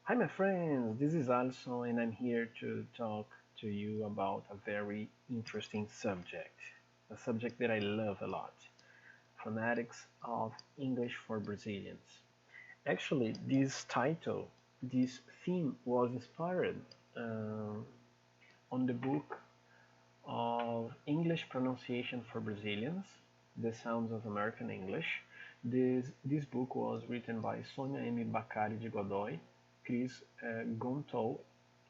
Hi, my friends. This is Alyson, and I'm here to talk to you about a very interesting subject, a subject that I love a lot: phonetics of English for Brazilians. Actually, this theme was inspired uh, on the book of English Pronunciation for Brazilians, The Sounds of American English. This book was written by Sonia M. Bacari de Godoy, Chris Gontou,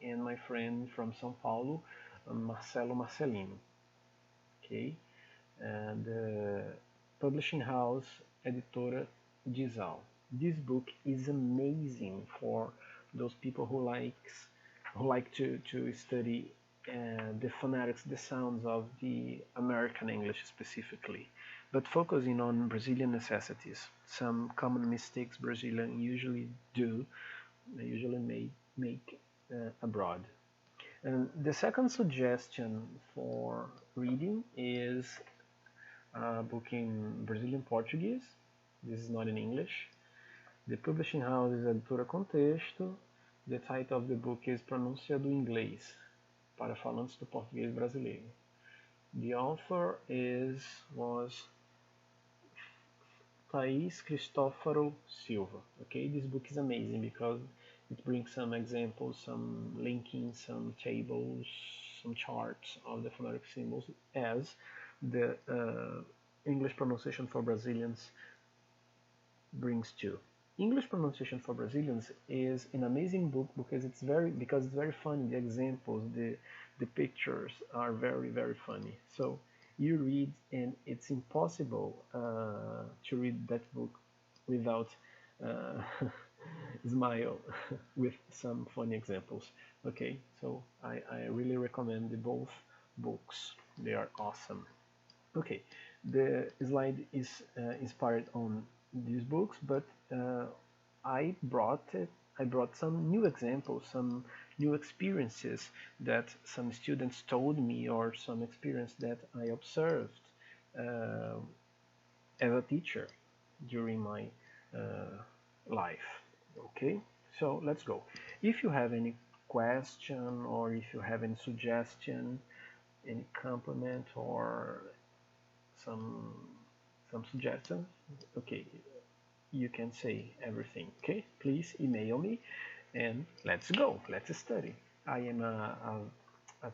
and my friend from São Paulo, Marcelo Marcelino. Okay, and publishing house Editora Dizal. This book is amazing for those people who like to study the phonetics, the sounds of the American English specifically, but focusing on Brazilian necessities, some common mistakes Brazilians usually do, they usually make abroad. And the second suggestion for reading is a book in Brazilian Portuguese. This is not in English. The publishing house is Editora Contexto. The title of the book is Pronúncia do Inglês, para falantes do português brasileiro. The author was Thaís Cristófaro Silva. Okay, this book is amazing because it brings some examples, some linking, some tables, some charts of the phonetic symbols as the English pronunciation for Brazilians brings to. English pronunciation for Brazilians is an amazing book because it's very funny. The examples, the pictures are very funny. So you read, and it's impossible to read that book without uh, smile with some funny examples. Okay, so I really recommend both books. They are awesome. Okay, the slide is inspired on these books, but uh, I brought it. I brought some new examples, some new experiences that some students told me, or some experience that I observed uh, as a teacher during my life. Okay, so let's go. If you have any question, or if you have any suggestion, any compliment, or some suggestions, okay, you can say everything. Okay, please email me, and let's go, let's study. I am a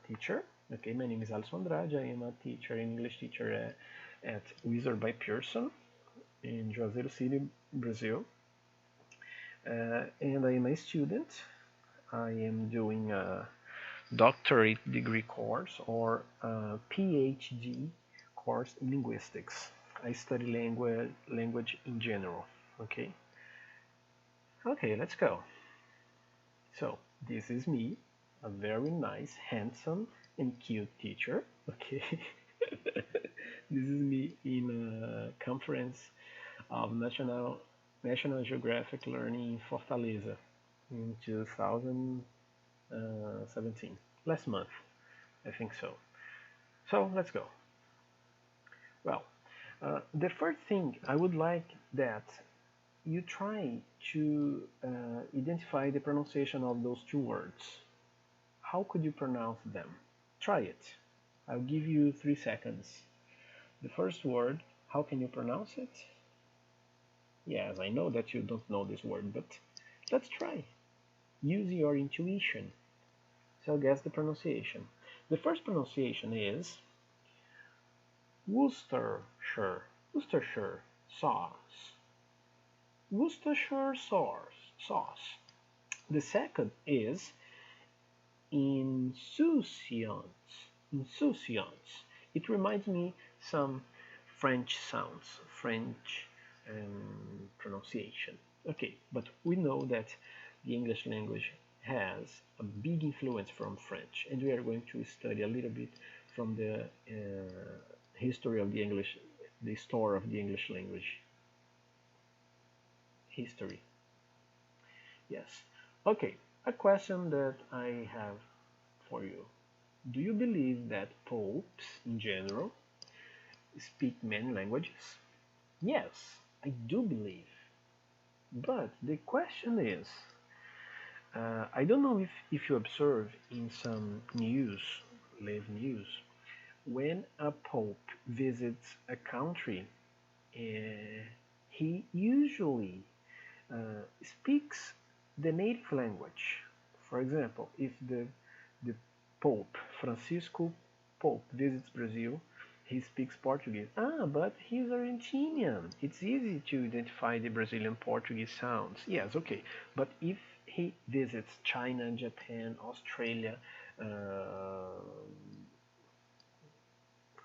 teacher. Okay, my name is Alyson Andrade. I am a teacher, English teacher at Wizard by Pearson in Juazeiro City, Brazil, and I am a student. I am doing a doctorate degree course, or a PhD course in linguistics. I study language in general. Okay. Okay, let's go. So this is me, a very nice, handsome, and cute teacher. Okay. This is me in a conference of National Geographic Learning in Fortaleza in 2017. Last month, I think so. So let's go. Well, the first thing I would like that you try to identify the pronunciation of those two words. How could you pronounce them? Try it. I'll give you 3 seconds. The first word, how can you pronounce it? Yes, I know that you don't know this word, but let's try. Use your intuition. So guess the pronunciation. The first pronunciation is Worcestershire. Worcestershire sauce. Worcestershire sauce. The second is insouciance. Insouciance. It reminds me some French sounds, French pronunciation. Okay, but we know that the English language has a big influence from French, and we are going to study a little bit from the history of the English, the story of the English language. History. Yes. Okay, a question that I have for you. Do you believe that popes in general speak many languages? Yes, I do believe. But the question is, I don't know if you observe in some news, live news, when a pope visits a country, he usually speaks the native language. For example, if the Pope, Francisco Pope, visits Brazil, he speaks Portuguese. Ah, but he's Argentinian. It's easy to identify the Brazilian Portuguese sounds. Yes, okay. But if he visits China, Japan, Australia, I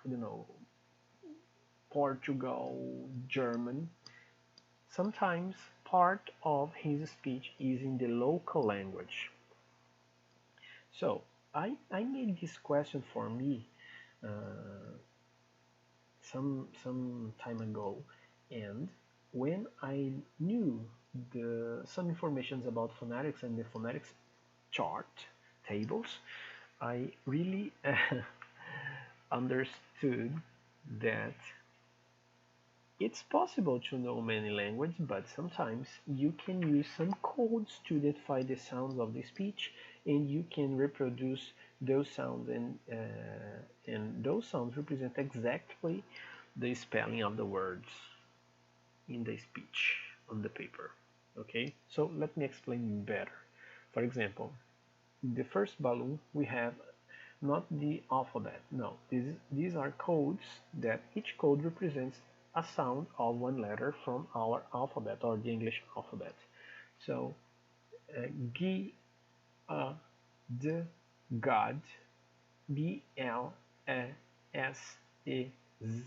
don't know, Portugal, German, sometimes part of his speech is in the local language. So I made this question for me some time ago, and when I knew some informations about phonetics and the phonetics chart tables, I really understood that it's possible to know many languages, but sometimes you can use some codes to identify the sounds of the speech, and you can reproduce those sounds, and those sounds represent exactly the spelling of the words in the speech on the paper. Okay, so let me explain better. For example, in the first balloon we have not the alphabet. No, these are codes that each code represents a sound of one letter from our alphabet or the English alphabet. So, G, A, D, God, B, L, E, S, E, Z,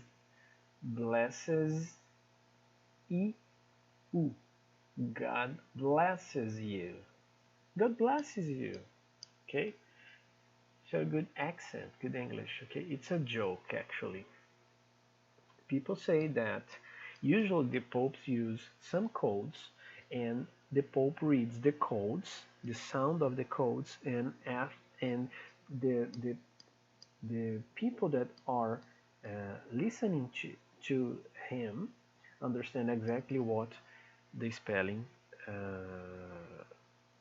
blesses, E, U. God blesses you. God blesses you. Okay? So good accent, good English. Okay, it's a joke actually. People say that usually the popes use some codes, and the pope reads the codes, the sound of the codes, and the the the people that are listening to him understand exactly what the spelling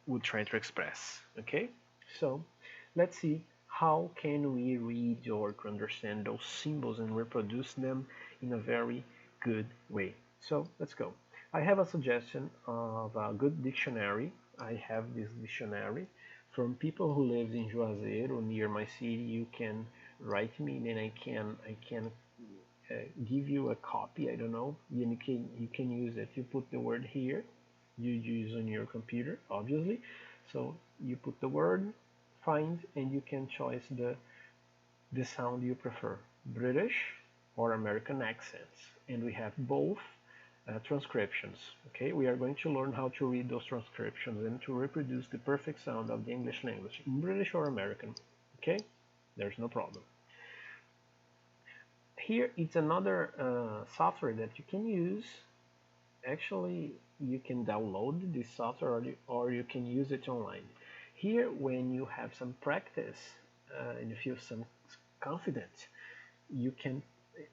would try to express. Okay, so let's see how can we read or understand those symbols and reproduce them in a very good way. So let's go. I have a suggestion of a good dictionary. I have this dictionary from people who live in Juazeiro near my city. You can write me, and I can give you a copy. I don't know. You can use it. You put the word here. You use on your computer, obviously. So you put the word, find, and you can choose the sound you prefer, British or American accents. And we have both transcriptions. Okay, we are going to learn how to read those transcriptions and to reproduce the perfect sound of the English language in British or American. Okay, there's no problem. Here it's another software that you can use. Actually, you can download this software, or you can use it online. Here, when you have some practice and you feel some confidence, you can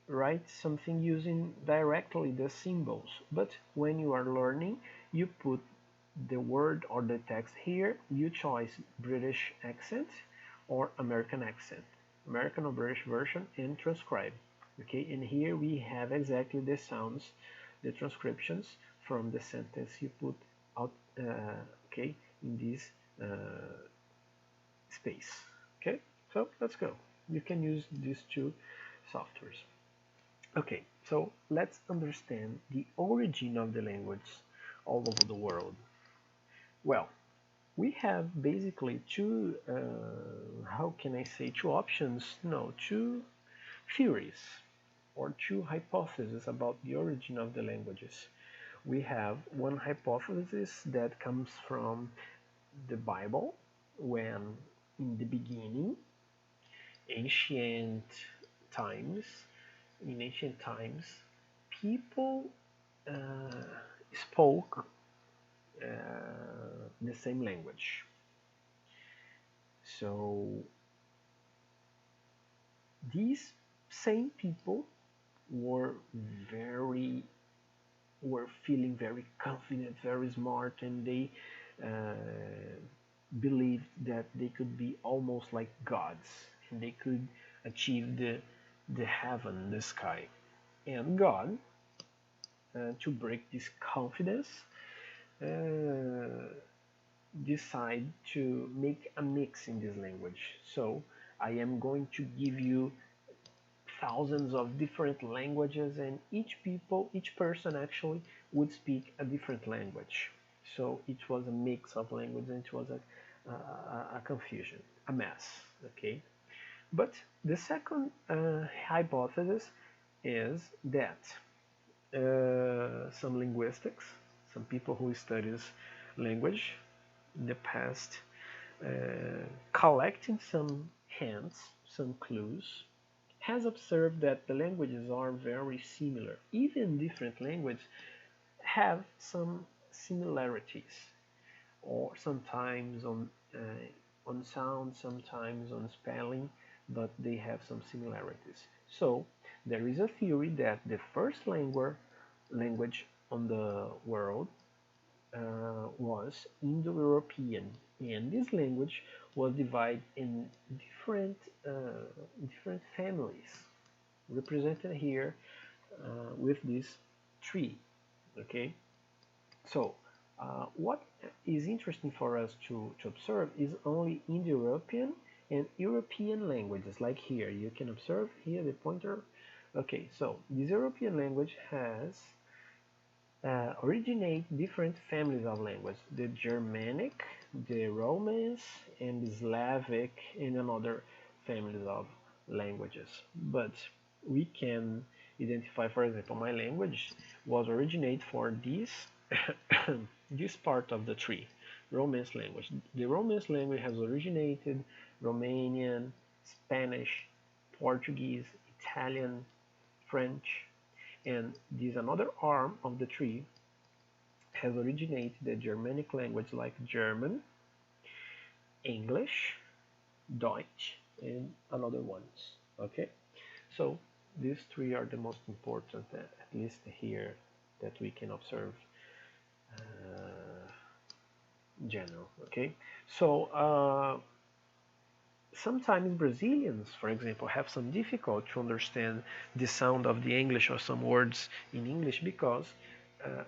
write something using directly the symbols. But when you are learning, you put the word or the text here. You choose British accent or American accent, American or British version, and transcribe. Okay, and here we have exactly the sounds, the transcriptions from the sentence you put out, okay, in this space. Okay, so let's go. You can use these two softwares. Okay, so let's understand the origin of the language all over the world. Well, we have basically two, how can I say, two options? No, two theories or two hypotheses about the origin of the languages. We have one hypothesis that comes from the Bible, when in the beginning, ancient times, in ancient times, people spoke the same language. So these same people were very were feeling very confident, very smart, and they believed that they could be almost like gods and they could achieve the heaven, the sky. And God, to break this confidence, uh, decide to make a mix in this language. So I am going to give you thousands of different languages, and each person actually would speak a different language. So it was a mix of languages, and it was a confusion, a mess. Okay, but the second hypothesis is that some linguistics, some people who studies language in the past, uh, collecting some hints, some clues, has observed that the languages are very similar. Even different languages have some similarities, or sometimes on sound, sometimes on spelling, but they have some similarities. So there is a theory that the first language on the world was Indo-European, and this language was divided in different different families, represented here with this tree. Okay, so what is interesting for us to observe is only Indo-European and European languages. Like here, you can observe here the pointer. Okay, so this European language has originate different families of language: the Germanic, the Romance, and the Slavic, and another families of languages. But we can identify, for example, my language was originate for this this part of the tree, Romance language. The Romance language has originated Romanian, Spanish, Portuguese, Italian, French, and this another arm of the tree has originated the Germanic language like German, English, Dutch, and another ones. Okay, so these three are the most important, at least here, that we can observe in general. Okay, so sometimes Brazilians, for example, have some difficulty to understand the sound of the English or some words in English because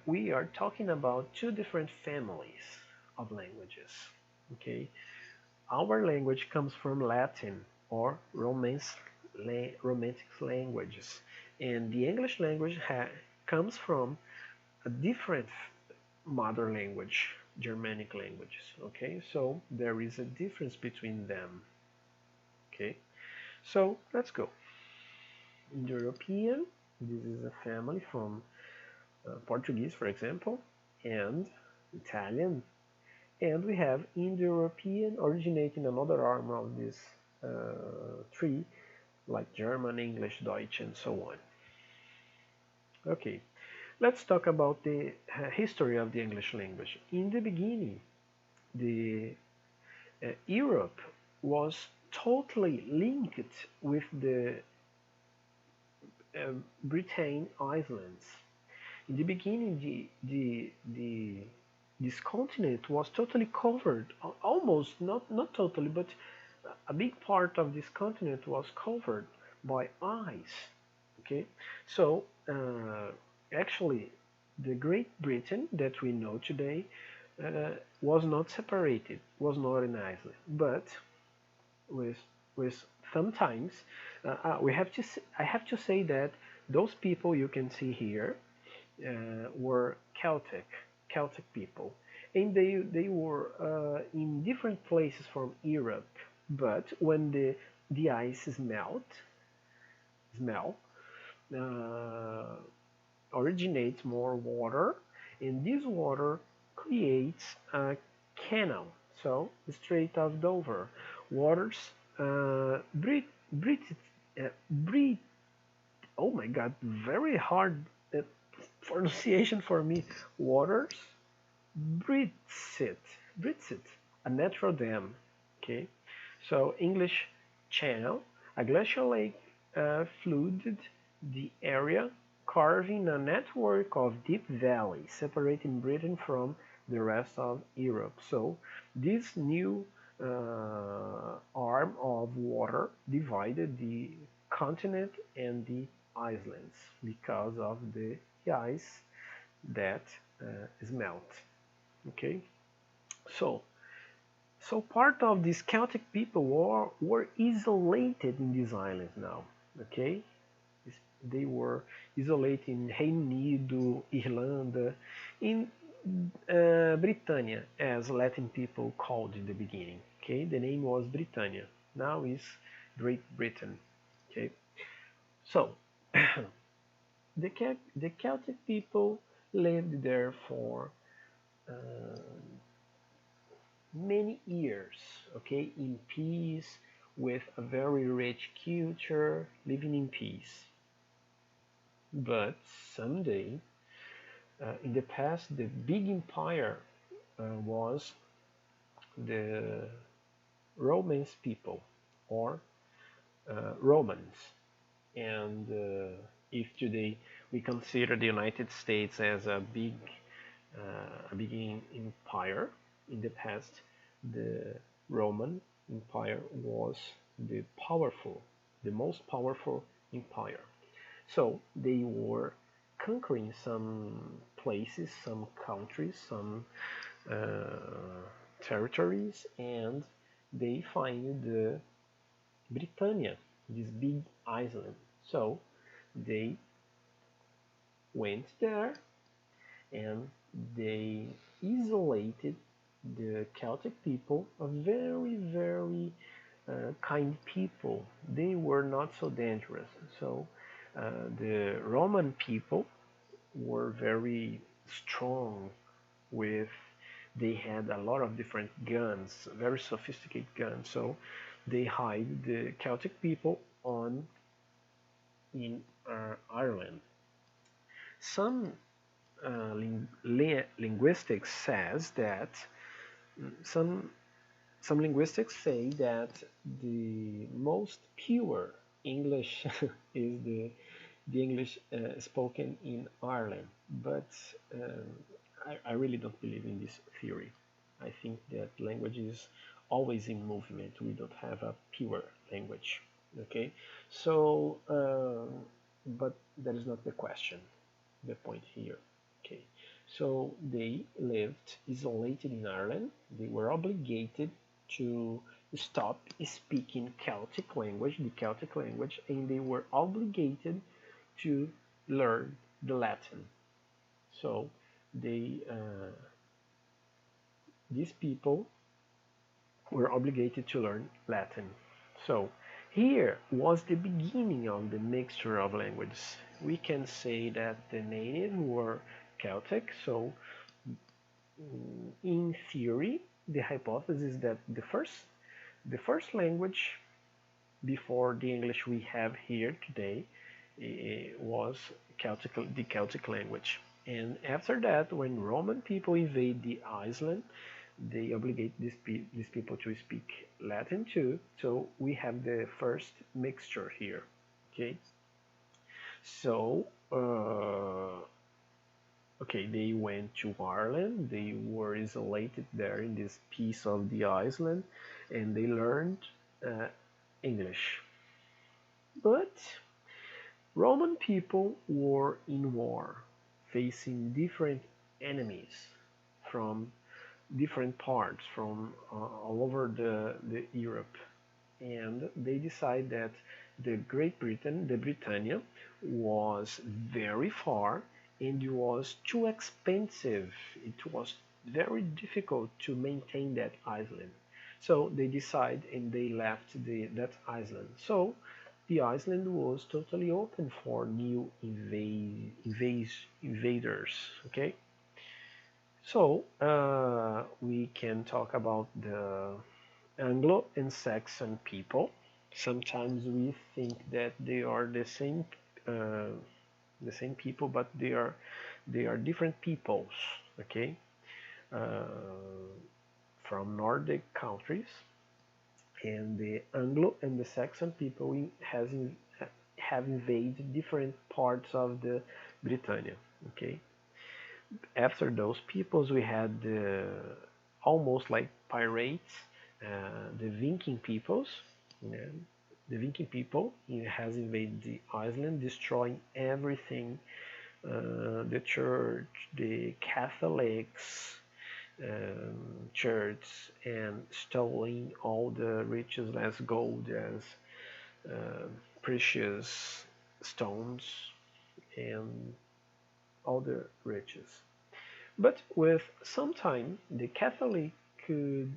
we are talking about two different families of languages. Okay, our language comes from Latin or Romantic languages, and the English language comes from a different mother language, Germanic languages. Okay, so there is a difference between them. Okay, so let's go. Indo-European, this is a family from Portuguese, for example, and Italian. And we have Indo-European originating another arm of this tree, like German, English, Dutch, and so on. Okay, let's talk about the history of the English language. In the beginning, the Europe was totally linked with the Britain Islands. In the beginning, this continent was totally covered, almost not totally, but a big part of this continent was covered by ice. Okay, so actually, the Great Britain that we know today was not separated, was not an island, but with sometimes we have to I have to say that those people you can see here were Celtic people, and they were in different places from Europe. But when the ice smell originates more water, and this water creates a canal. So the Strait of Dover waters breathe, breathe. Oh my God, very hard pronunciation for me. Waters breathes it, a natural dam. Okay, so English Channel, a glacial lake flooded the area, carving a network of deep valleys separating Britain from the rest of Europe. So this new arm of water divided the continent and the islands because of the ice that is melt. Okay, so part of these Celtic people were isolated in these islands now. Okay, they were isolated in Reino Unido, Irlanda, in Britannia, as Latin people called in the beginning. Okay, the name was Britannia. Now is Great Britain. Okay, so the Celtic people lived there for uh, many years. Okay, in peace, with a very rich culture, living in peace. But someday, in the past, the big empire was the Romance people, or Romans. And if today we consider the United States as a big empire, in the past, the Roman Empire was the most powerful empire. So they were conquering some places, some countries, some territories, and they find the Britannia, this big island. So they went there and they isolated the Celtic people, a very, very kind people. They were not so dangerous. So the Roman people were very strong with they had a lot of different guns, very sophisticated guns. So they hide the Celtic people on in Ireland. Some linguistics says that some some linguistics say that the most pure English is the English spoken in Ireland, but I really don't believe in this theory. I think that language is always in movement. We don't have a pure language. Okay, so but that is not the question. The point here. Okay, so they lived isolated in Ireland. They were obligated to stop speaking Celtic language, the Celtic language, and they were obligated to learn the Latin. So they, these people were obligated to learn Latin. So here was the beginning of the mixture of languages. We can say that the natives were Celtic, so in theory, the hypothesis is that the first language before the English we have here today was the Celtic language. And after that, when Roman people invade the island, they obligate these people to speak Latin too. So we have the first mixture here. Okay. So okay, they went to Ireland. They were isolated there in this piece of the island, and they learned English. But Roman people were in war, facing different enemies from different parts from all over the Europe, and they decided that the Great Britain, the Britannia, was very far and it was too expensive. It was very difficult to maintain that island. So they decided and they left that island. So the island was totally open for new invaders. Okay, so we can talk about the Anglo and Saxon people. Sometimes we think that they are the same people, but they are different peoples. Okay, uh, from Nordic countries, and the Anglo and the Saxon people have invaded different parts of the Britannia. Okay, After those peoples, we had almost like pirates, the Viking peoples. Yeah. The Viking people has invaded the island, destroying everything, the church, the Catholics, church, and stealing all the riches as gold, as uh, precious stones, and all the riches. But with some time, the Catholic could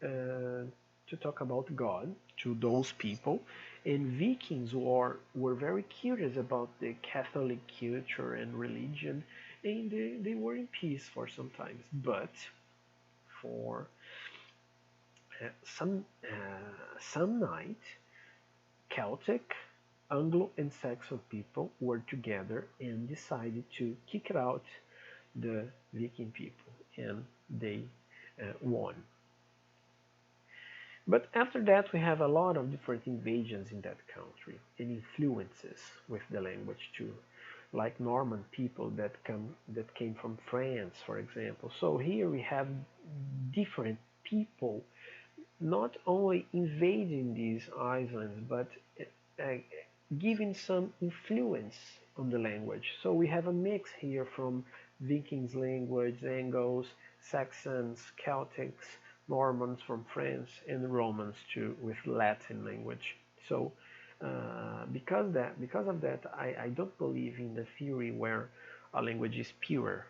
to talk about God to those people, and Vikings were very curious about the Catholic culture and religion, and they were in peace for some times. But for some night, Celtic, Anglo, and Saxon people were together and decided to kick out the Viking people, and they won. But after that, we have a lot of different invasions in that country and influences with the language too, like Norman people that came from France, for example. So here we have different people not only invading these islands, but uh, giving some influence on the language. So we have a mix here from Vikings language, Angles, Saxons, Celtics, Normans from France, and Romans too, with Latin language. So because of that, I don't believe in the theory where a language is pure,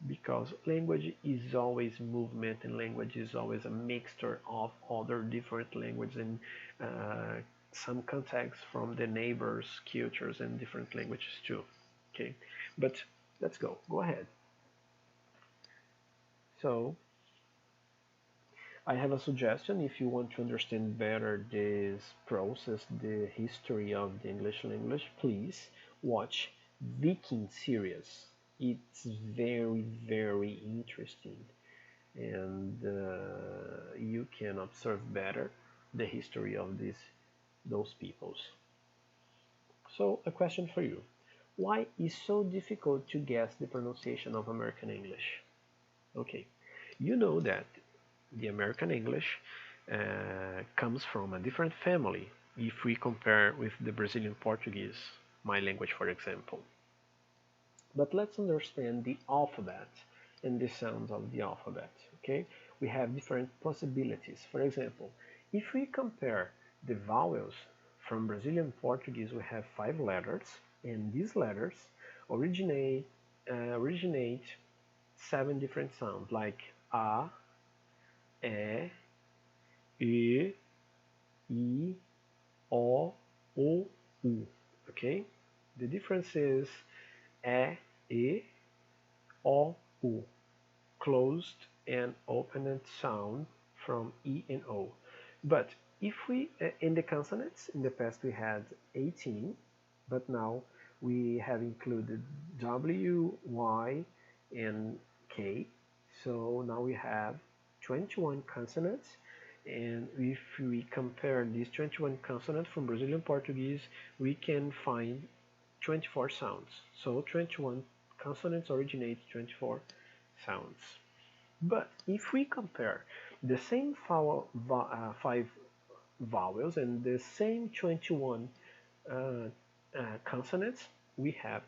because language is always movement, and language is always a mixture of other different languages and some context from the neighbors cultures and different languages too. Okay, but let's go ahead. So I have a suggestion. If you want to understand better this process, the history of the English language, please watch Viking series. It's very interesting, and you can observe better the history of those peoples. So a question for you. Why is so difficult to guess the pronunciation of American English? Okay, you know that the American English comes from a different family if we compare with the Brazilian Portuguese, my language for example. But let's understand the alphabet and the sounds of the alphabet. Okay, we have different possibilities. For example, if we compare the vowels from Brazilian Portuguese, we have 5 letters, and these letters originate 7 different sounds like a, e, e, I, O, U, U. Okay, the difference is e, O, U, closed and opened sound from E and O. But if we, in the consonants, in the past we had 18, but now we have included W, Y, and K. So now we have 21 consonants, and if we compare these 21 consonants from Brazilian Portuguese, we can find 24 sounds. So 21 consonants originate 24 sounds. But if we compare the same 5 vowels and the same 21 consonants, we have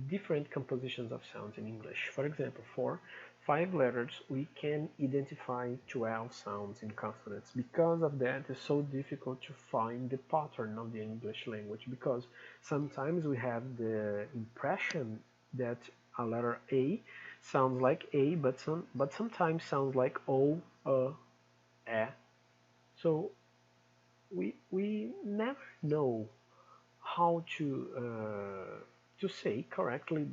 different compositions of sounds in English. For example, for 5 letters, we can identify 12 sounds in consonants. Because of that, it's so difficult to find the pattern of the English language, because sometimes we have the impression that a letter A sounds like A, but sometimes sounds like O, E. So we never know how to say correctly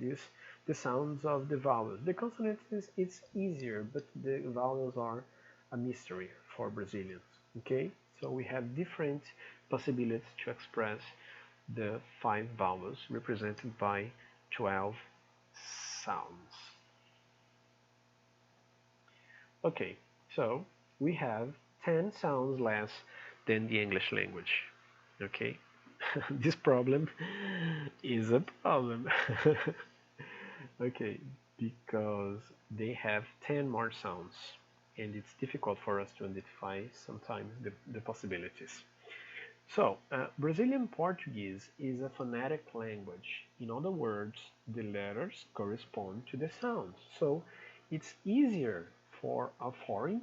the sounds of the vowels. The consonants it's easier, but the vowels are a mystery for Brazilians. Okay, so we have different possibilities to express the 5 vowels represented by 12 sounds. Okay, so we have 10 sounds less than the English language. Okay, this problem is a problem. Okay, because they have 10 more sounds, and it's difficult for us to identify sometimes the possibilities. So, Brazilian Portuguese is a phonetic language. In other words, the letters correspond to the sounds. So, it's easier for a foreign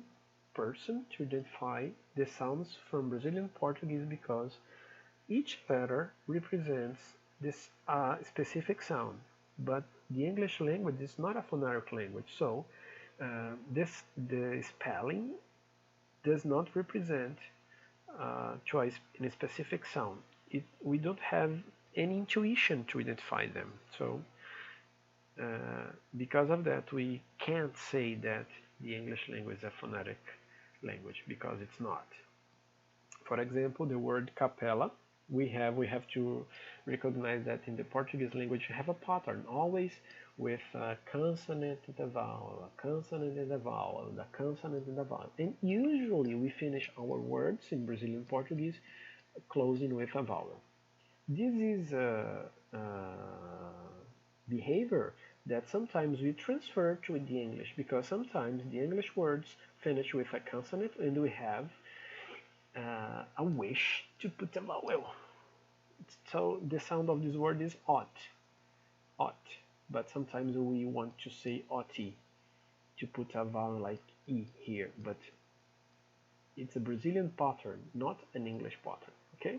person to identify the sounds from Brazilian Portuguese because each letter represents this specific sound. But the English language is not a phonetic language, so the spelling does not represent choice in a specific sound. We don't have any intuition to identify them. So because of that, we can't say that the English language is a phonetic language because it's not. For example, the word capella, we have to recognize that in the Portuguese language we have a pattern always with a consonant and a vowel, a consonant and a vowel, a consonant and a vowel. And usually we finish our words in Brazilian Portuguese closing with a vowel. This is a behavior that sometimes we transfer to the English because sometimes the English words finish with a consonant and we have a wish to put a vowel. So the sound of this word is ought, ought. But sometimes we want to say oughty to put a vowel like e here, but it's a Brazilian pattern, not an English pattern. Okay,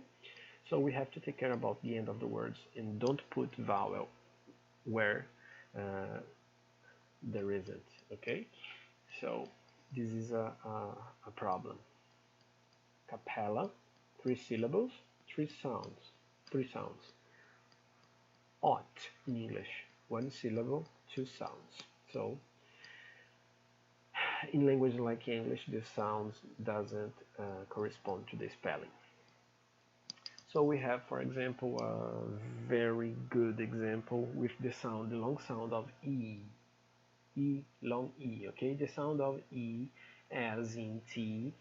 so we have to take care about the end of the words and don't put vowel where there isn't. Okay, so this is a problem. Capella, 3 syllables, 3 sounds. 3 sounds. Ought in English, 1 syllable, 2 sounds. So in language like English, the sounds doesn't correspond to the spelling. So we have, for example, a very good example with the sound, the long sound of E. E, long E, okay? The sound of E, as in T,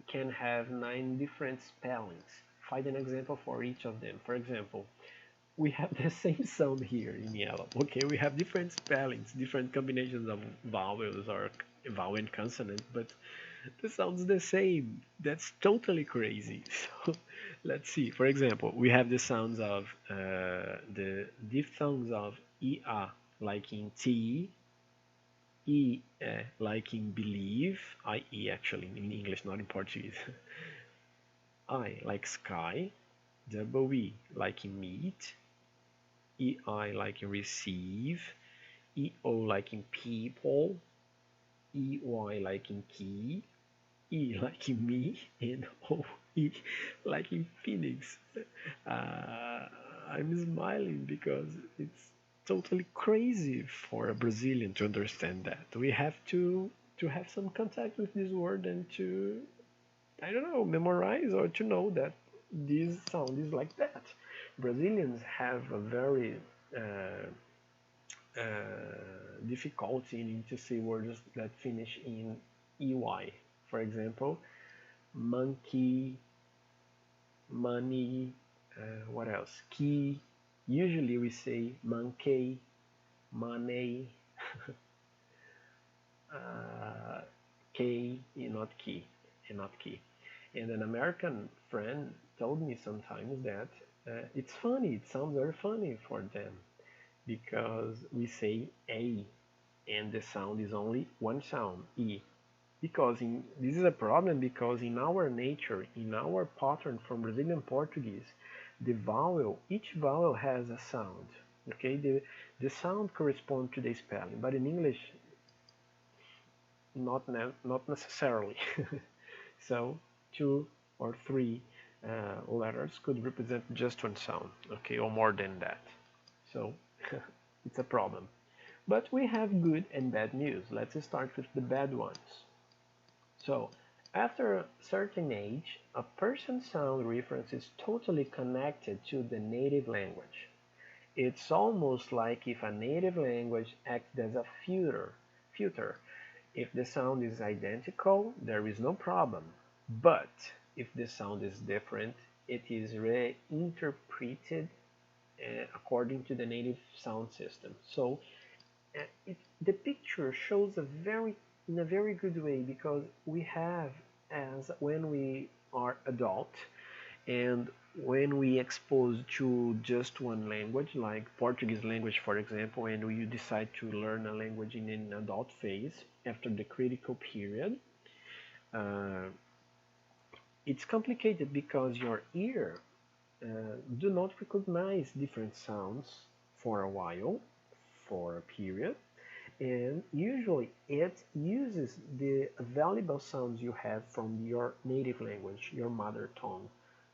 can have 9 different spellings. Find an example for each of them. For example, we have the same sound here in yellow. Okay, we have different spellings, different combinations of vowels or vowel and consonant, but the sound's the same. That's totally crazy. So let's see. For example, we have the sounds of the diphthongs of EA, like in T, E like in believe, I-E actually in English, not in Portuguese. I like sky, double E like in meet, EI like in receive, EO like in people, EY like in key, E like in me, and OE like in Phoenix. I'm smiling because it's totally crazy for a Brazilian to understand that. We have to have some contact with this word and to, I don't know, memorize or to know that this sound is like that. Brazilians have a very difficulty in to say words that finish in EY. For example, monkey, money, what else? Key. Usually we say monkey, money, K, not key, and not key. And an American friend told me sometimes that it's funny, it sounds very funny for them because we say A and the sound is only one sound, E. Because this is a problem because in our nature, in our pattern from Brazilian Portuguese, the vowel, each vowel has a sound. Okay, the sound corresponds to the spelling, but in English, not necessarily. So 2 or 3 letters could represent just one sound, okay, or more than that. So it's a problem. But we have good and bad news. Let's start with the bad ones. So after a certain age, a person's sound reference is totally connected to the native language. It's almost like if a native language acts as a filter. If the sound is identical, there is no problem. But if the sound is different, it is reinterpreted according to the native sound system. So The picture shows in a very good way because we have as when we are adult and when we expose to just one language like Portuguese language for example, and you decide to learn a language in an adult phase after the critical period, uh, it's complicated because your ear do not recognize different sounds for a while, for a period, and usually it uses the valuable sounds you have from your native language, your mother tongue,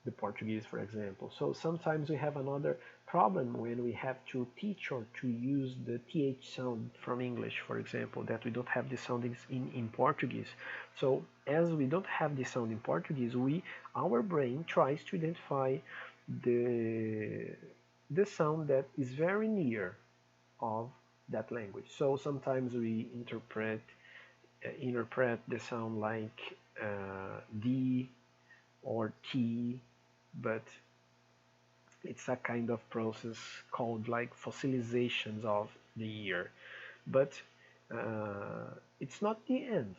the Portuguese, for example. So sometimes we have another problem when we have to teach or to use the th sound from English, for example, that we don't have the sound in Portuguese. So as we don't have the sound in Portuguese, our brain tries to identify the the sound that is very near of that language. So sometimes we interpret the sound like D or T, but it's a kind of process called like fossilizations of the ear. But it's not the end.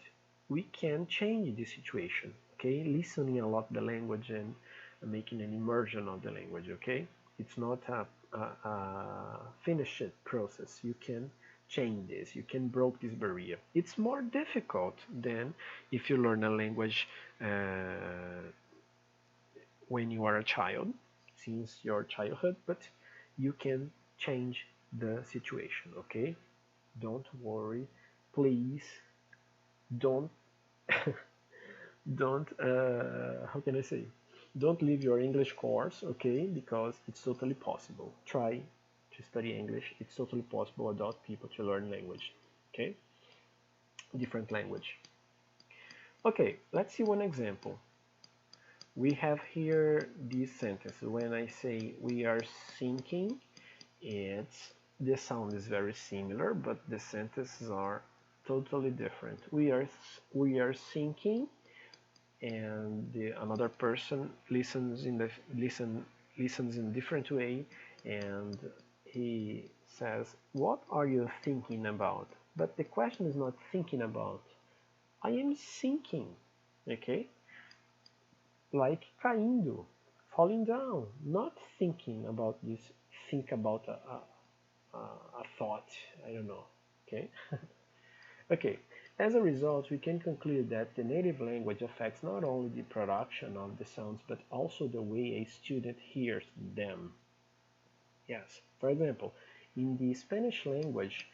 We can change the situation, okay? Listening a lot the language and making an immersion of the language, okay? It's not a finished process. You can change this. You can break this barrier. It's more difficult than if you learn a language when you are a child, since your childhood, but you can change the situation, okay? Don't worry. Please don't don't how can I say? Don't leave your English course, okay? Because it's totally possible. Try to study English. It's totally possible adult people to learn language, okay? Different language. Okay, let's see one example. We have here this sentence. When I say we are sinking, it's the sound is very similar, but the sentences are totally different. We are sinking, and another person listens in a different way, and he says, "What are you thinking about?" But the question is not thinking about. I am sinking, okay? Like caindo, falling down, not thinking about this. Think about a thought. I don't know. Okay. Okay. As a result, we can conclude that the native language affects not only the production of the sounds, but also the way a student hears them. Yes. For example, in the Spanish language,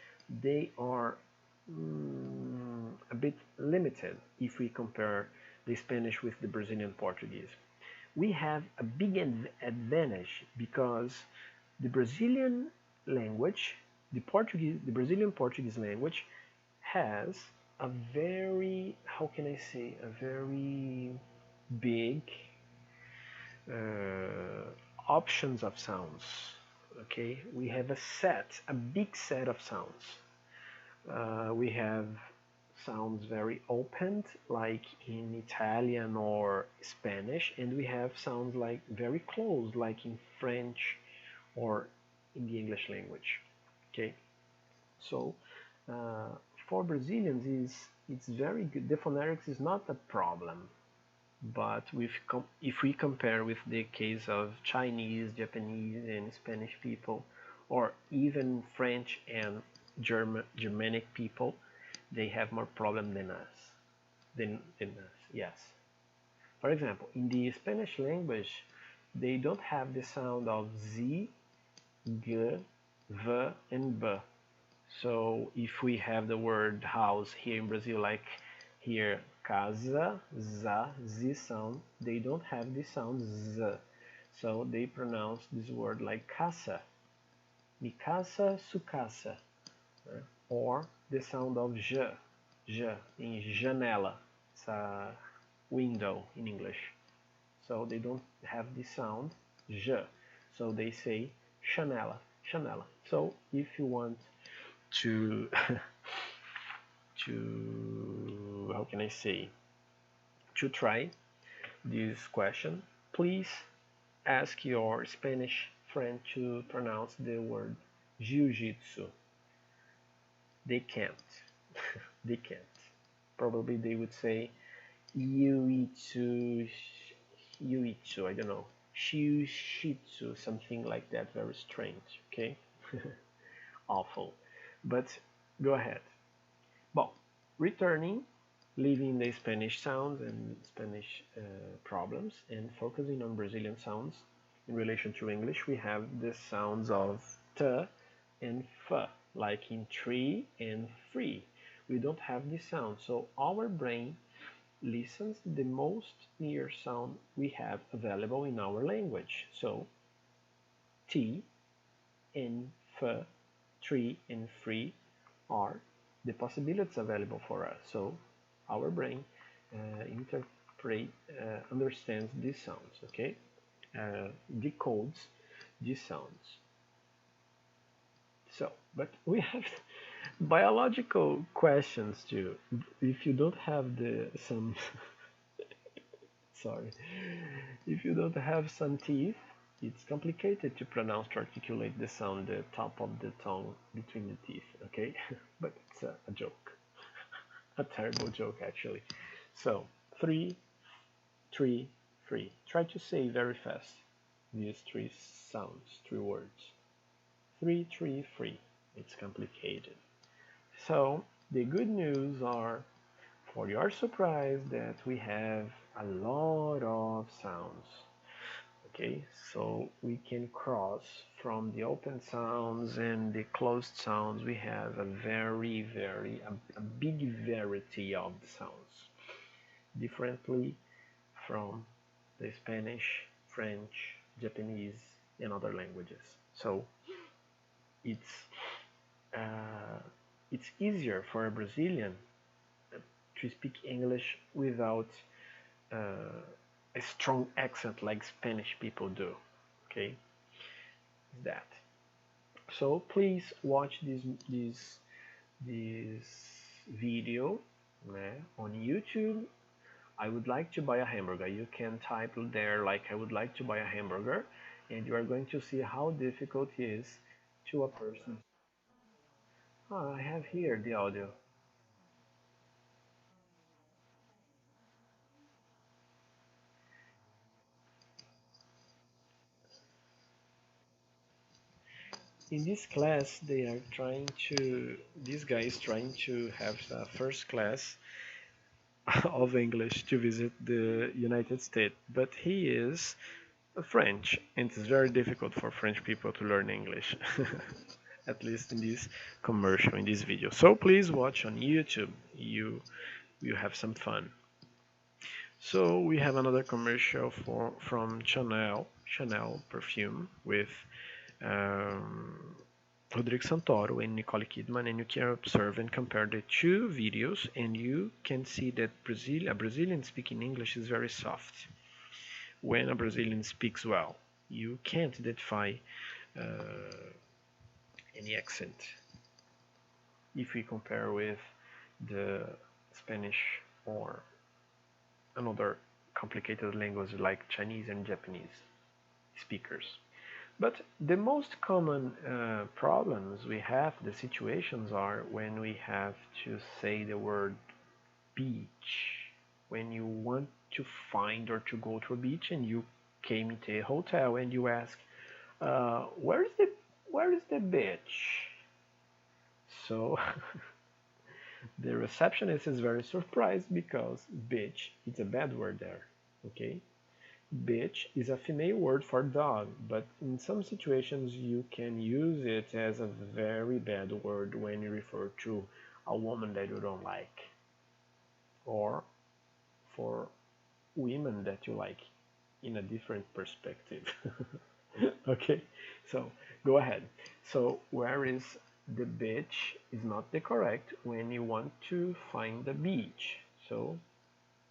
they are a bit limited if we compare the Spanish with the Brazilian Portuguese. We have a big advantage because the Brazilian language, the Brazilian Portuguese language has a very, how can I say, a very big options of sounds. Okay, we have a big set of sounds. We have sounds very opened, like in Italian or Spanish, and we have sounds like very closed, like in French or in the English language. Okay, so for Brazilians, it's very good. The phonetics is not a problem, but if we compare with the case of Chinese, Japanese, and Spanish people, or even French and Germanic people, they have more problem than us. Than us, yes. For example, in the Spanish language, they don't have the sound of Z, G, V, and B. So if we have the word house here in Brazil, like here, casa, za, z sound, they don't have the sound z. So they pronounce this word like casa, mi casa, su casa, or the sound of j, in janela, it's a window in English. So they don't have the sound j, so they say chanela, chanela. So if you want to how can I say, to try this question, please ask your Spanish friend to pronounce the word jiu-jitsu. They can't. They can't. Probably they would say Yuitsu, Yuitsu, I don't know. Shitsu, something like that, very strange, okay? Awful. But go ahead. Well, returning, leaving the Spanish sounds and Spanish problems and focusing on Brazilian sounds in relation to English, we have the sounds of t and f, like in tree and free. We don't have this sound, so our brain listens to the most near sound we have available in our language. So T and F, tree and free are the possibilities available for us. So our brain understands these sounds, okay? Decodes these sounds. So, but we have biological questions too. If you don't have the some sorry, if you don't have some teeth, it's complicated to pronounce to articulate the sound the top of the tongue between the teeth, okay? But it's a joke. A terrible joke actually. So, three, three, free. Try to say very fast these three sounds, three words. Three, three, free. It's complicated. So, the good news are, for your surprise, that we have a lot of sounds. Okay, so we can cross from the open sounds and the closed sounds. We have a a big variety of the sounds, differently from the Spanish, French, Japanese, and other languages. So it's uh, it's easier for a Brazilian to speak English without a strong accent like Spanish people do. Okay, that. So please watch this video on YouTube. I would like to buy a hamburger. You can type there like I would like to buy a hamburger, and you are going to see how difficult it is to a person. Oh, I have here the audio. In this class, this guy is trying to have a first class of English to visit the United States, but he is French, and it's very difficult for French people to learn English, at least in this commercial, in this video. So please watch on YouTube. You have some fun. So we have another commercial from Chanel perfume with um, Rodrigo Santoro and Nicole Kidman, and you can observe and compare the two videos, and you can see that a Brazilian speaking English is very soft. When a Brazilian speaks well, you can't identify uh, any accent if we compare with the Spanish or another complicated language like Chinese and Japanese speakers. But the most common problems we have, the situations are when we have to say the word beach. When you want to find or to go to a beach and you came into a hotel and you ask, where is the beach? So the receptionist is very surprised because beach is a bad word there. Okay, bitch is a female word for dog, but in some situations you can use it as a very bad word when you refer to a woman that you don't like, or for women that you like in a different perspective. Okay, so go ahead. So where is the beach is not the correct when you want to find the beach. So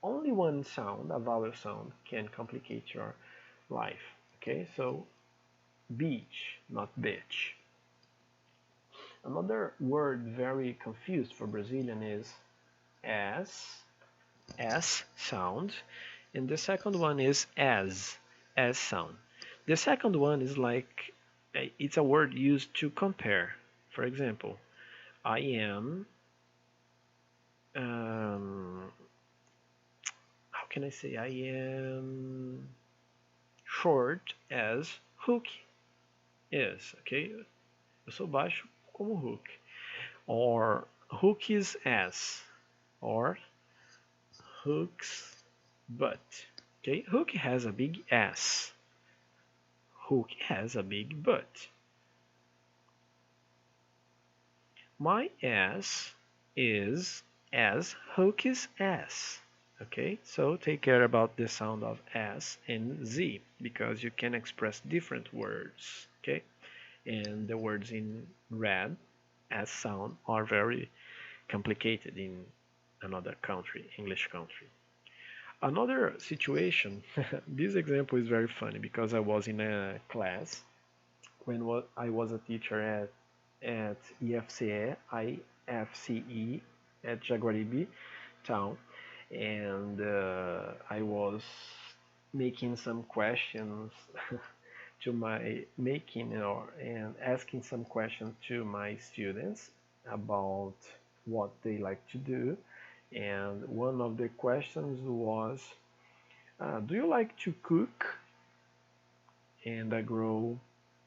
only one sound, a vowel sound, can complicate your life. Okay, so beach, not bitch. Another word very confused for Brazilian is S sound, and the second one is as sound. The second one is like it's a word used to compare. For example, I am, um, how can I say? I am short as Hook is, ok? Eu sou baixo como Hook. Or Hook is ass. Or Hook's butt. Okay, Hook has a big ass. Hook has a big butt. My ass is as Hook's ass. Okay, so take care about the sound of S and Z because you can express different words. Okay, and the words in red S sound are very complicated in another country, English country. Another situation, this example is very funny because I was in a class when I was a teacher at IFCE at Jaguaribe town, and I was making some questions to my making or and asking some questions to my students about what they like to do, and one of the questions was, "Do you like to cook?" And the girl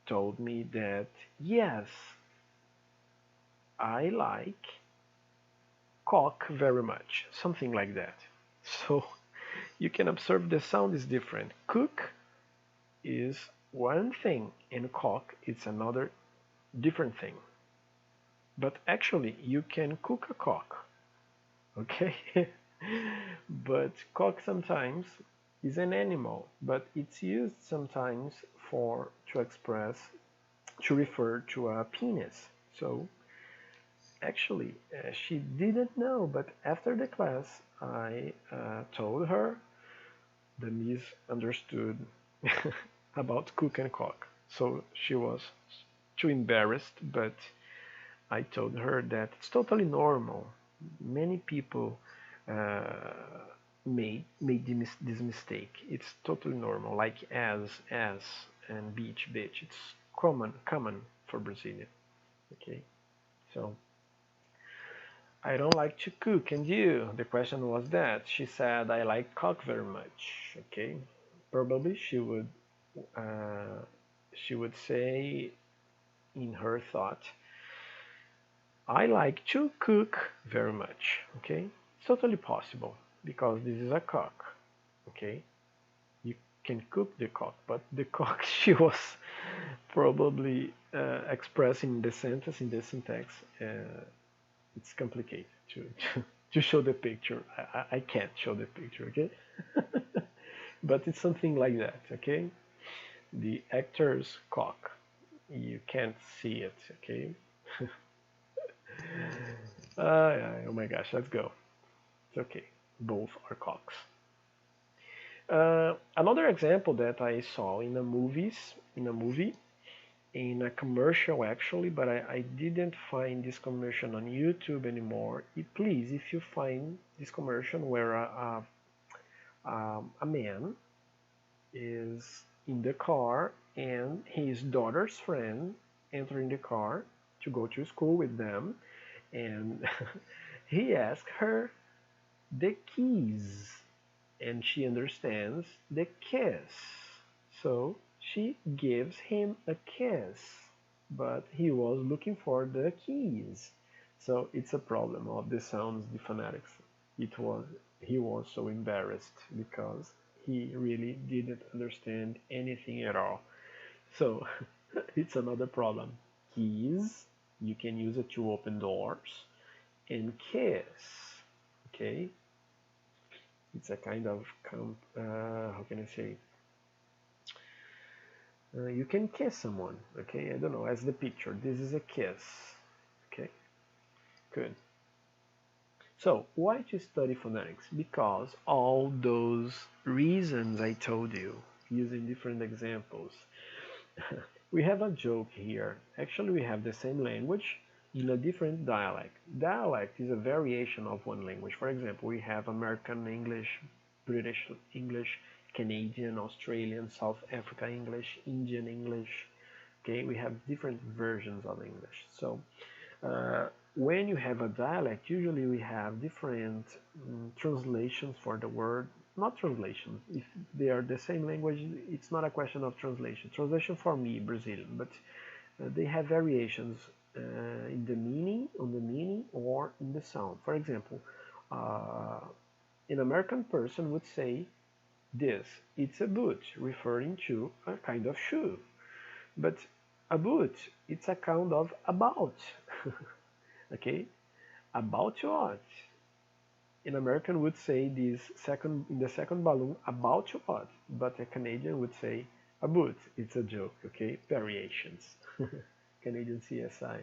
told me that yes, I like cock very much, something like that. So you can observe the sound is different. Cook is one thing and cock is another different thing. But actually you can cook a cock, okay? But cock sometimes is an animal, but it's used sometimes for to express to refer to a penis. So actually, she didn't know, but after the class, I told her the miss understood about cook and cock. So she was too embarrassed, but I told her that it's totally normal. Many people uh, made this mistake. It's totally normal, like as, and beach, bitch. It's common for Brazilian. Okay, so I don't like to cook, and you? The question was that. She said, I like cook very much. Okay, probably uh, she would say in her thought, I like to cook very much. Okay, it's totally possible because this is a cock. Okay, you can cook the cock, but the cock she was probably expressing the sentence in the syntax. It's complicated to show the picture. I can't show the picture, okay? But it's something like that, okay? The actor's cock. You can't see it, okay? Oh my gosh, let's go. It's okay. Both are cocks. Another example that I saw in a movie, in a commercial actually, but I didn't find this commercial on YouTube anymore. Please, if you find this commercial where a man is in the car and his daughter's friend entering the car to go to school with them, and he asks her the keys, and she understands the kiss. So she gives him a kiss, but he was looking for the keys. So it's a problem of the sounds, the phonetics. It was he was so embarrassed because he really didn't understand anything at all. So it's another problem. Keys, you can use it to open doors, and kiss, okay? It's a kind of how can I say? You can kiss someone, okay? I don't know, as the picture, this is a kiss, okay? Good. So, why to study phonetics? Because all those reasons I told you, using different examples. We have a joke here. Actually, we have the same language in a different dialect. Dialect is a variation of one language. For example, we have American English, British English, Canadian, Australian, South Africa English, Indian English. Okay, we have different versions of English. So when you have a dialect, usually we have different translations for the word. Not translations. If they are the same language, it's not a question of translation. Translation for me, Brazilian, but they have variations in the meaning, on the meaning, or in the sound. For example, uh, an American person would say this, it's a boot, referring to a kind of shoe. But a boot, it's a kind of about. Okay? About what? An American would say this second in the second balloon about what? But a Canadian would say a boot. It's a joke, okay? Variations. Canadian CSI.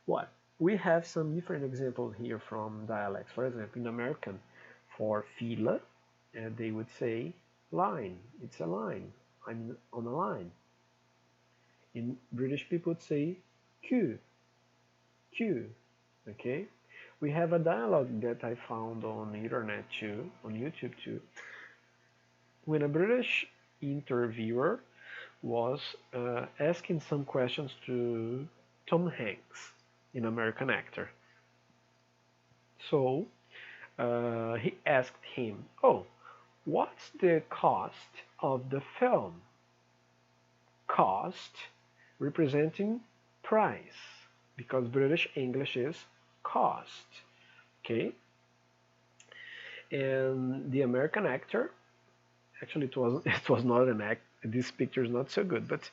What? We have some different examples here from dialects. For example, in American, for fila, they would say line. It's a line. I'm on a line. In British people would say queue. Queue. Okay? We have a dialogue that I found on the internet too, on YouTube too, when a British interviewer was asking some questions to Tom Hanks, an American actor. So he asked him, "Oh, what's the cost of the film?" Cost representing price, because British English is cost. Okay? And the American actor, actually it was it was not an act. This picture is not so good, but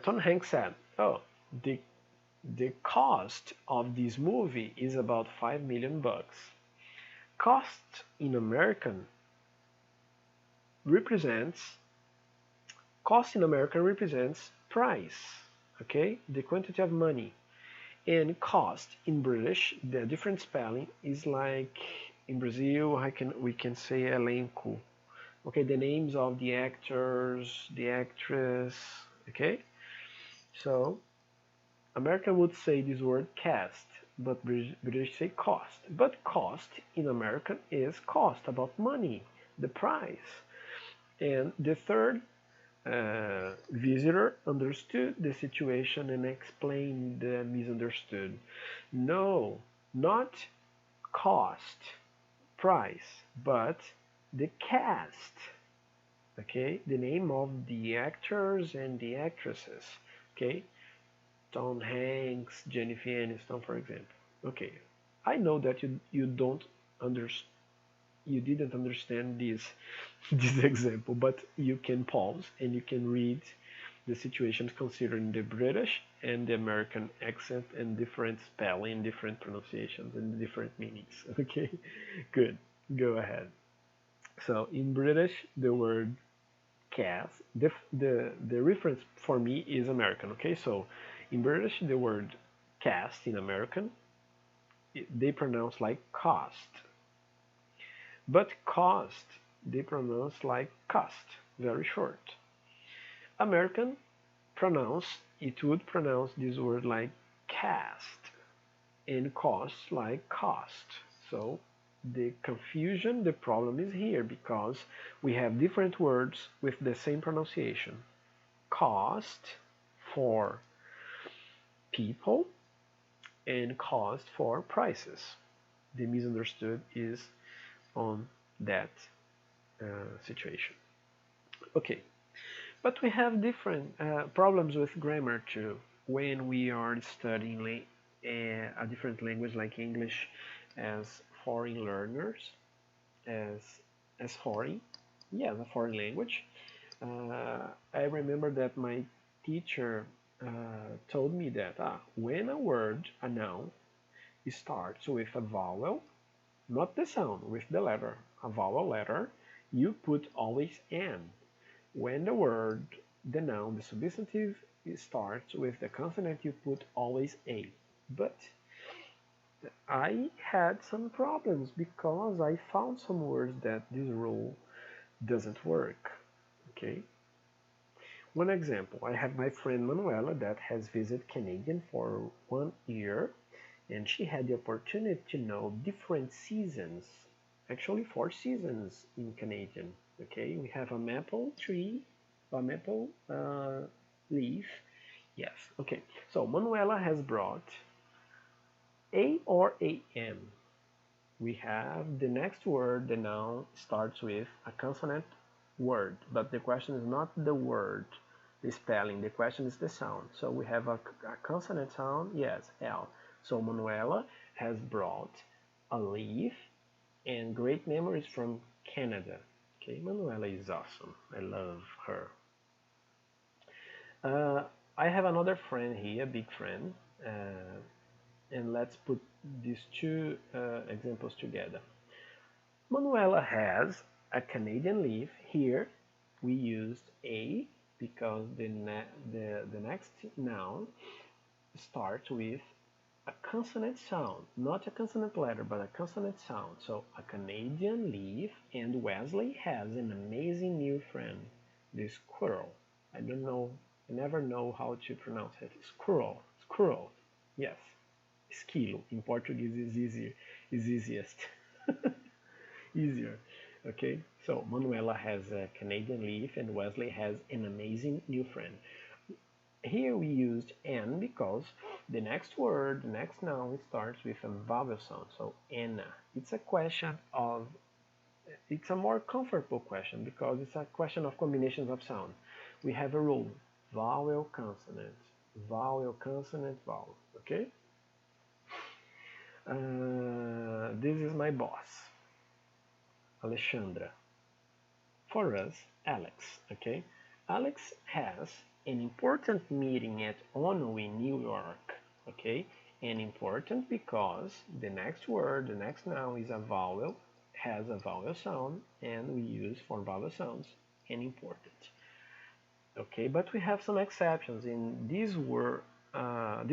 Tom Hanks said, "Oh, the cost of this movie is about $5 million." Cost in American represents price, okay, the quantity of money. And cost in British, the different spelling is like in Brazil, we can say elenco, okay, the names of the actors, the actress, okay. So American would say this word cast, but British say cost. But cost in American is cost, about money, the price. And the third visitor understood the situation and explained the misunderstood. No, not cost, price, but the cast. Okay, the name of the actors and the actresses. Okay, Tom Hanks, Jennifer Aniston, for example. Okay, I know that you don't understand, you didn't understand this this example, but you can pause and you can read the situations considering the British and the American accent and different spelling, different pronunciations, and different meanings. Okay, good. Go ahead. So in British, the word cast, the reference for me is American. Okay, so in British, the word cast in American, they pronounce like cost. But cost, they pronounce like cost, very short. American it would pronounce this word like cast, and cost like cost. So the confusion, the problem is here because we have different words with the same pronunciation. Cost for people and cost for prices. The misunderstood is on that situation. Okay, but we have different problems with grammar too when we are studying a different language like English as foreign learners, as foreign, yeah, a foreign language. I remember that my teacher told me that when a word, a noun, starts with a vowel, not the sound, with the letter, a vowel letter, you put always "n." When the word, the noun, the substantive starts with the consonant, you put always "a." But I had some problems because I found some words that this rule doesn't work. Okay? One example, I have my friend Manuela that has visited Canada for 1 year, and she had the opportunity to know different seasons, actually 4 seasons in Canadian. Okay, we have a maple tree, a maple leaf. Yes, okay. So Manuela has brought A or AM. We have the next word, the noun starts with a consonant word, but the question is not the word, the spelling, the question is the sound. So we have a consonant sound, yes, L. So Manuela has brought a leaf and great memories from Canada. Okay, Manuela is awesome. I love her. Uh, I have another friend here, a big friend, and let's put these two examples together. Manuela has a Canadian leaf. Here we used a because the next noun starts with a consonant sound, not a consonant letter, but a consonant sound. So a Canadian leaf, and Wesley has an amazing new friend, the squirrel. I don't know, I never know how to pronounce it. Squirrel, squirrel. Yes, esquilo in Portuguese is easier, is easiest. Easier. Okay, so Manuela has a Canadian leaf and Wesley has an amazing new friend. Here we used N because the next word, the next noun starts with a vowel sound. So Anna. It's a question of, it's a more comfortable question because it's a question of combinations of sound. We have a rule, vowel, consonant, vowel, consonant, vowel. Okay? This is my boss, Alexandra. For us, Alex. Okay? Alex has an important meeting at ONU in New York. Okay? And important because the next word, the next noun is a vowel, has a vowel sound, and we use for vowel sounds and important. Okay, but we have some exceptions, and this was a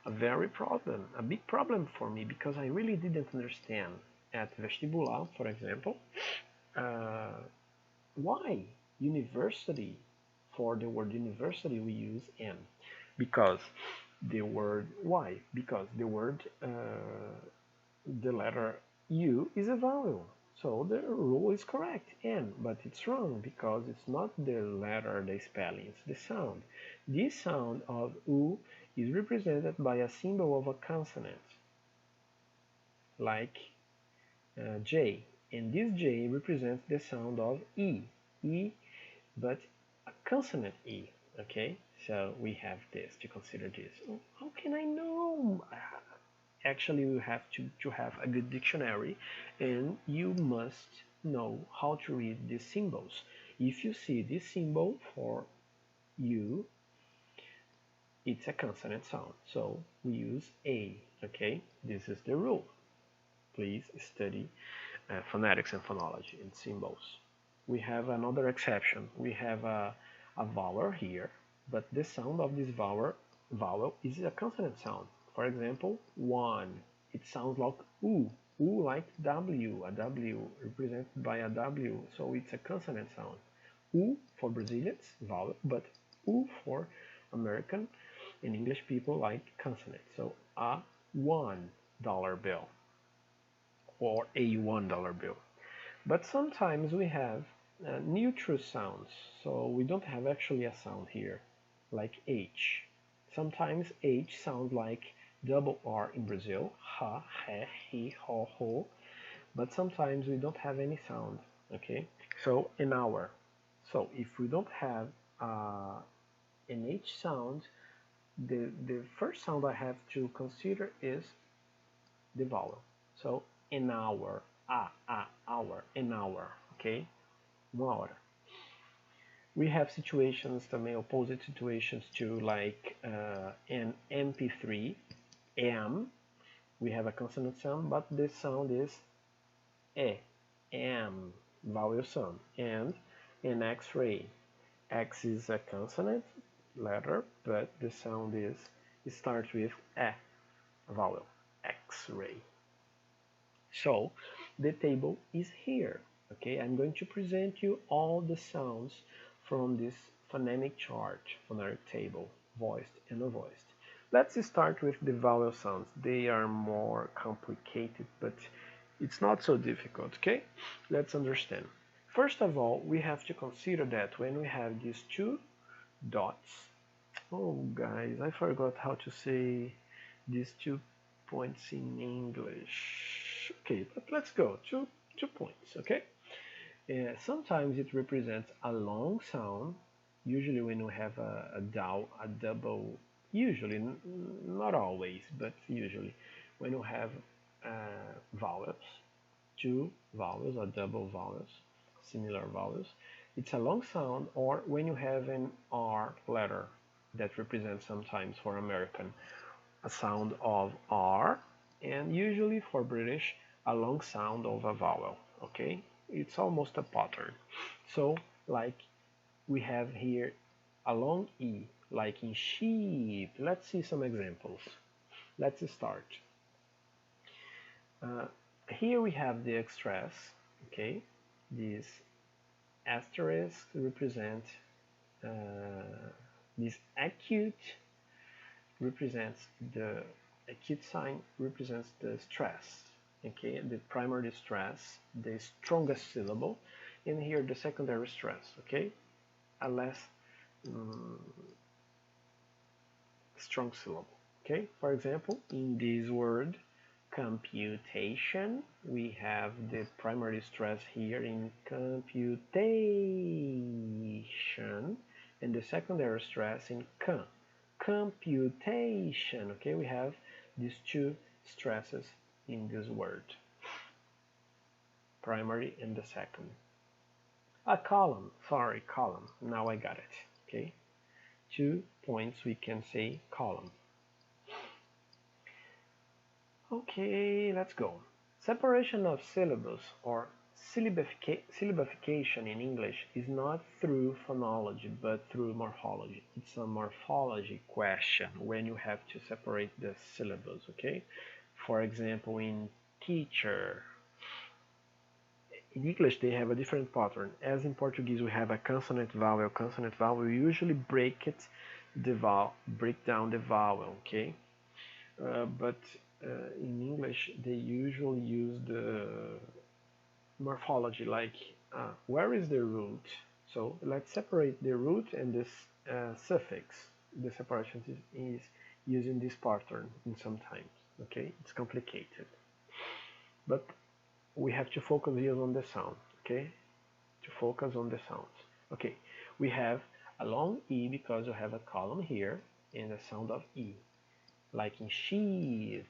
a big problem for me because I really didn't understand at vestibular, for example, uh, why university, for the word university we use N, because the word why because the word the letter U is a vowel, so the rule is correct N, but it's wrong because it's not the letter, the spelling, it's the sound. This sound of U is represented by a symbol of a consonant like J, and this J represents the sound of E, but a consonant E. Okay, so we have this to consider this. Oh, how can I know? Actually, you have to have a good dictionary, and you must know how to read these symbols. If you see this symbol for U, it's a consonant sound, so we use A. Okay, this is the rule. Please study phonetics and phonology and symbols. We have another exception. We have a vowel here, but the sound of this vowel is a consonant sound. For example, one. It sounds like U, like W, a W represented by a W, so it's a consonant sound. U for Brazilians, vowel, but U for American and English people like consonant. So a $1 bill or a $1 bill. But sometimes we have neutral sounds, so we don't have actually a sound here, like H. Sometimes H sounds like double R in Brazil, ha, he, ho, ho, but sometimes we don't have any sound, okay? So an hour. So if we don't have an H sound, the first sound I have to consider is the vowel. So an hour, hour, an hour, okay? 1 hour. We have situations, também opposite situations to like an MP3, M. We have a consonant sound, but the sound is E, M, vowel sound. And an X-ray. X is a consonant letter, but the sound is, it starts with E, vowel, X-ray. So the table is here. Okay, I'm going to present you all the sounds from this phonemic chart, phonetic table, voiced and unvoiced. Let's start with the vowel sounds. They are more complicated, but it's not so difficult, okay? Let's understand. First of all, we have to consider that when we have these two dots, oh guys, I forgot how to say these two points in English. Okay, but let's go. Two points, okay? Sometimes it represents a long sound, usually when we have a double, usually, not always, but usually, when you have vowels, two vowels or double vowels, similar vowels, it's a long sound, or when you have an R letter that represents sometimes for American a sound of R, and usually for British a long sound of a vowel, okay? It's almost a pattern. So like we have here a long E, like in sheep. Let's see some examples. Let's start. Here we have the express, okay? This asterisk represent this acute represents the acute sign represents the stress, okay, the primary stress, the strongest syllable, and here the secondary stress, okay, a less strong syllable, okay. For example, in this word computation, we have the primary stress here in computation and the secondary stress in computation, okay. We have these two stresses in this word, primary and the second. A column, sorry, column, now I got it, okay. 2 points we can say column. Okay, let's go. Separation of syllables or syllabification in English is not through phonology but through morphology. It's a morphology question when you have to separate the syllables, okay? For example, in teacher, in English they have a different pattern. As in Portuguese we have a consonant vowel, we usually break down the vowel, okay? But in English they usually use the morphology, like where is the root? So let's separate the root and this suffix. The separation is using this pattern in sometimes, okay? It's complicated, but we have to focus here on the sound, okay? To focus on the sounds. Okay, we have a long E because we have a column here and the sound of E, like in sheep,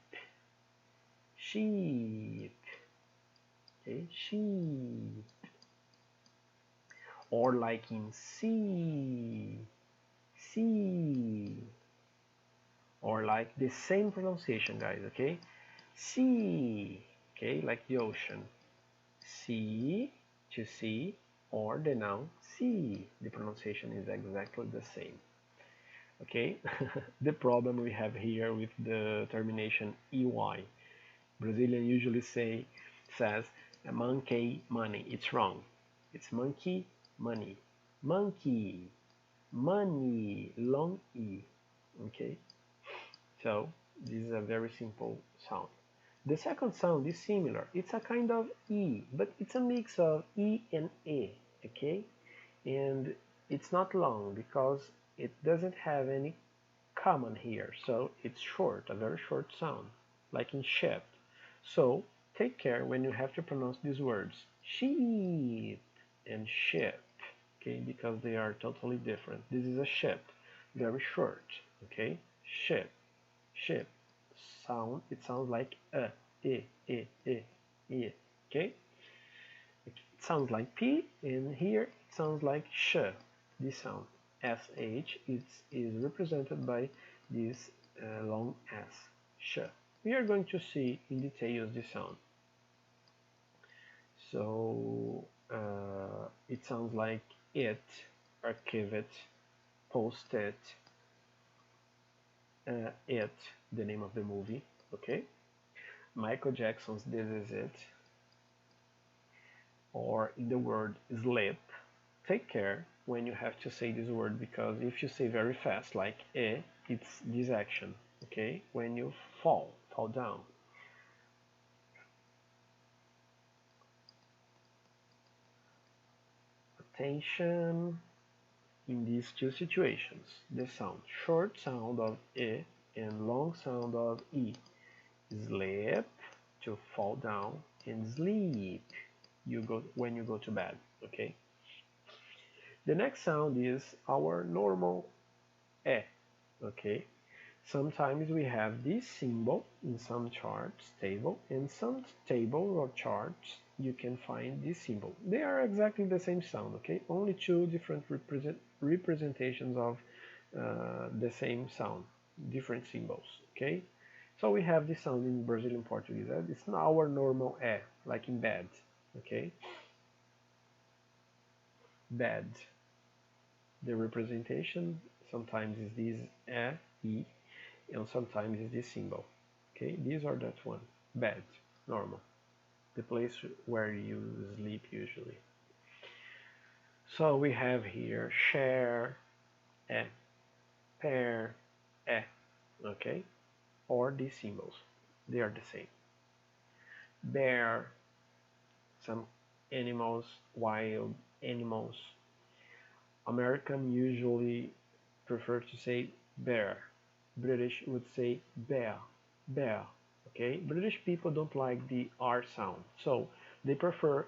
sheep, okay, sheep, or like in sea, sea, or like the same pronunciation, guys, okay, sea, okay, like the ocean, sea, to see, or the noun see, the pronunciation is exactly the same, okay. The problem we have here with the termination EY, Brazilian usually says monkey money. It's wrong. It's monkey money. Monkey money, long E. Okay. So this is a very simple sound. The second sound is similar. It's a kind of E, but it's a mix of E and E. Okay, and it's not long because it doesn't have any common here. So it's short, a very short sound, like in ship. So take care when you have to pronounce these words, sheep and ship, okay, because they are totally different. This is a ship, very short, okay, ship, ship, sound, it sounds like e, okay, it sounds like P, and here it sounds like sh, this sound, sh, is represented by this long S, sh. We are going to see in details this sound. So it sounds like it, archive it, post it, it, the name of the movie, okay? Michael Jackson's This Is It, or in the word sleep. Take care when you have to say this word, because if you say very fast, like it's this action, okay? When you fall down. Attention in these two situations, the sound, short sound of E and long sound of E. Slip, to fall down, and sleep, when you go to bed. Okay. The next sound is our normal E. Okay. Sometimes we have this symbol in some charts table, and some tables or charts you can find this symbol. They are exactly the same sound, okay? Only two different representations of the same sound, different symbols, okay? So we have this sound in Brazilian Portuguese. It's not our normal E, like in bed, okay? Bed. The representation sometimes is this E, and sometimes is this symbol. Okay, these are that one. Bed, normal. The place where you sleep usually. So we have here share, pair, okay? Or these symbols. They are the same. Bear, some animals, wild animals. American usually prefer to say bear. British would say bear, bear. Okay, British people don't like the R sound, so they prefer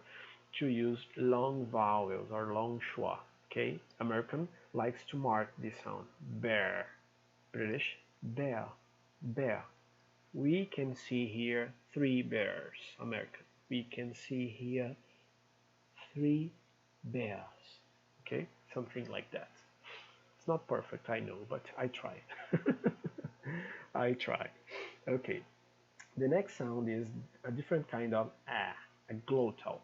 to use long vowels or long schwa. Okay, American likes to mark this sound, bear. British, bear, bear. We can see here 3 bears. American. We can see here 3 bears. Okay, something like that. It's not perfect, I know, but I try. I try. Okay, the next sound is a different kind of a glottal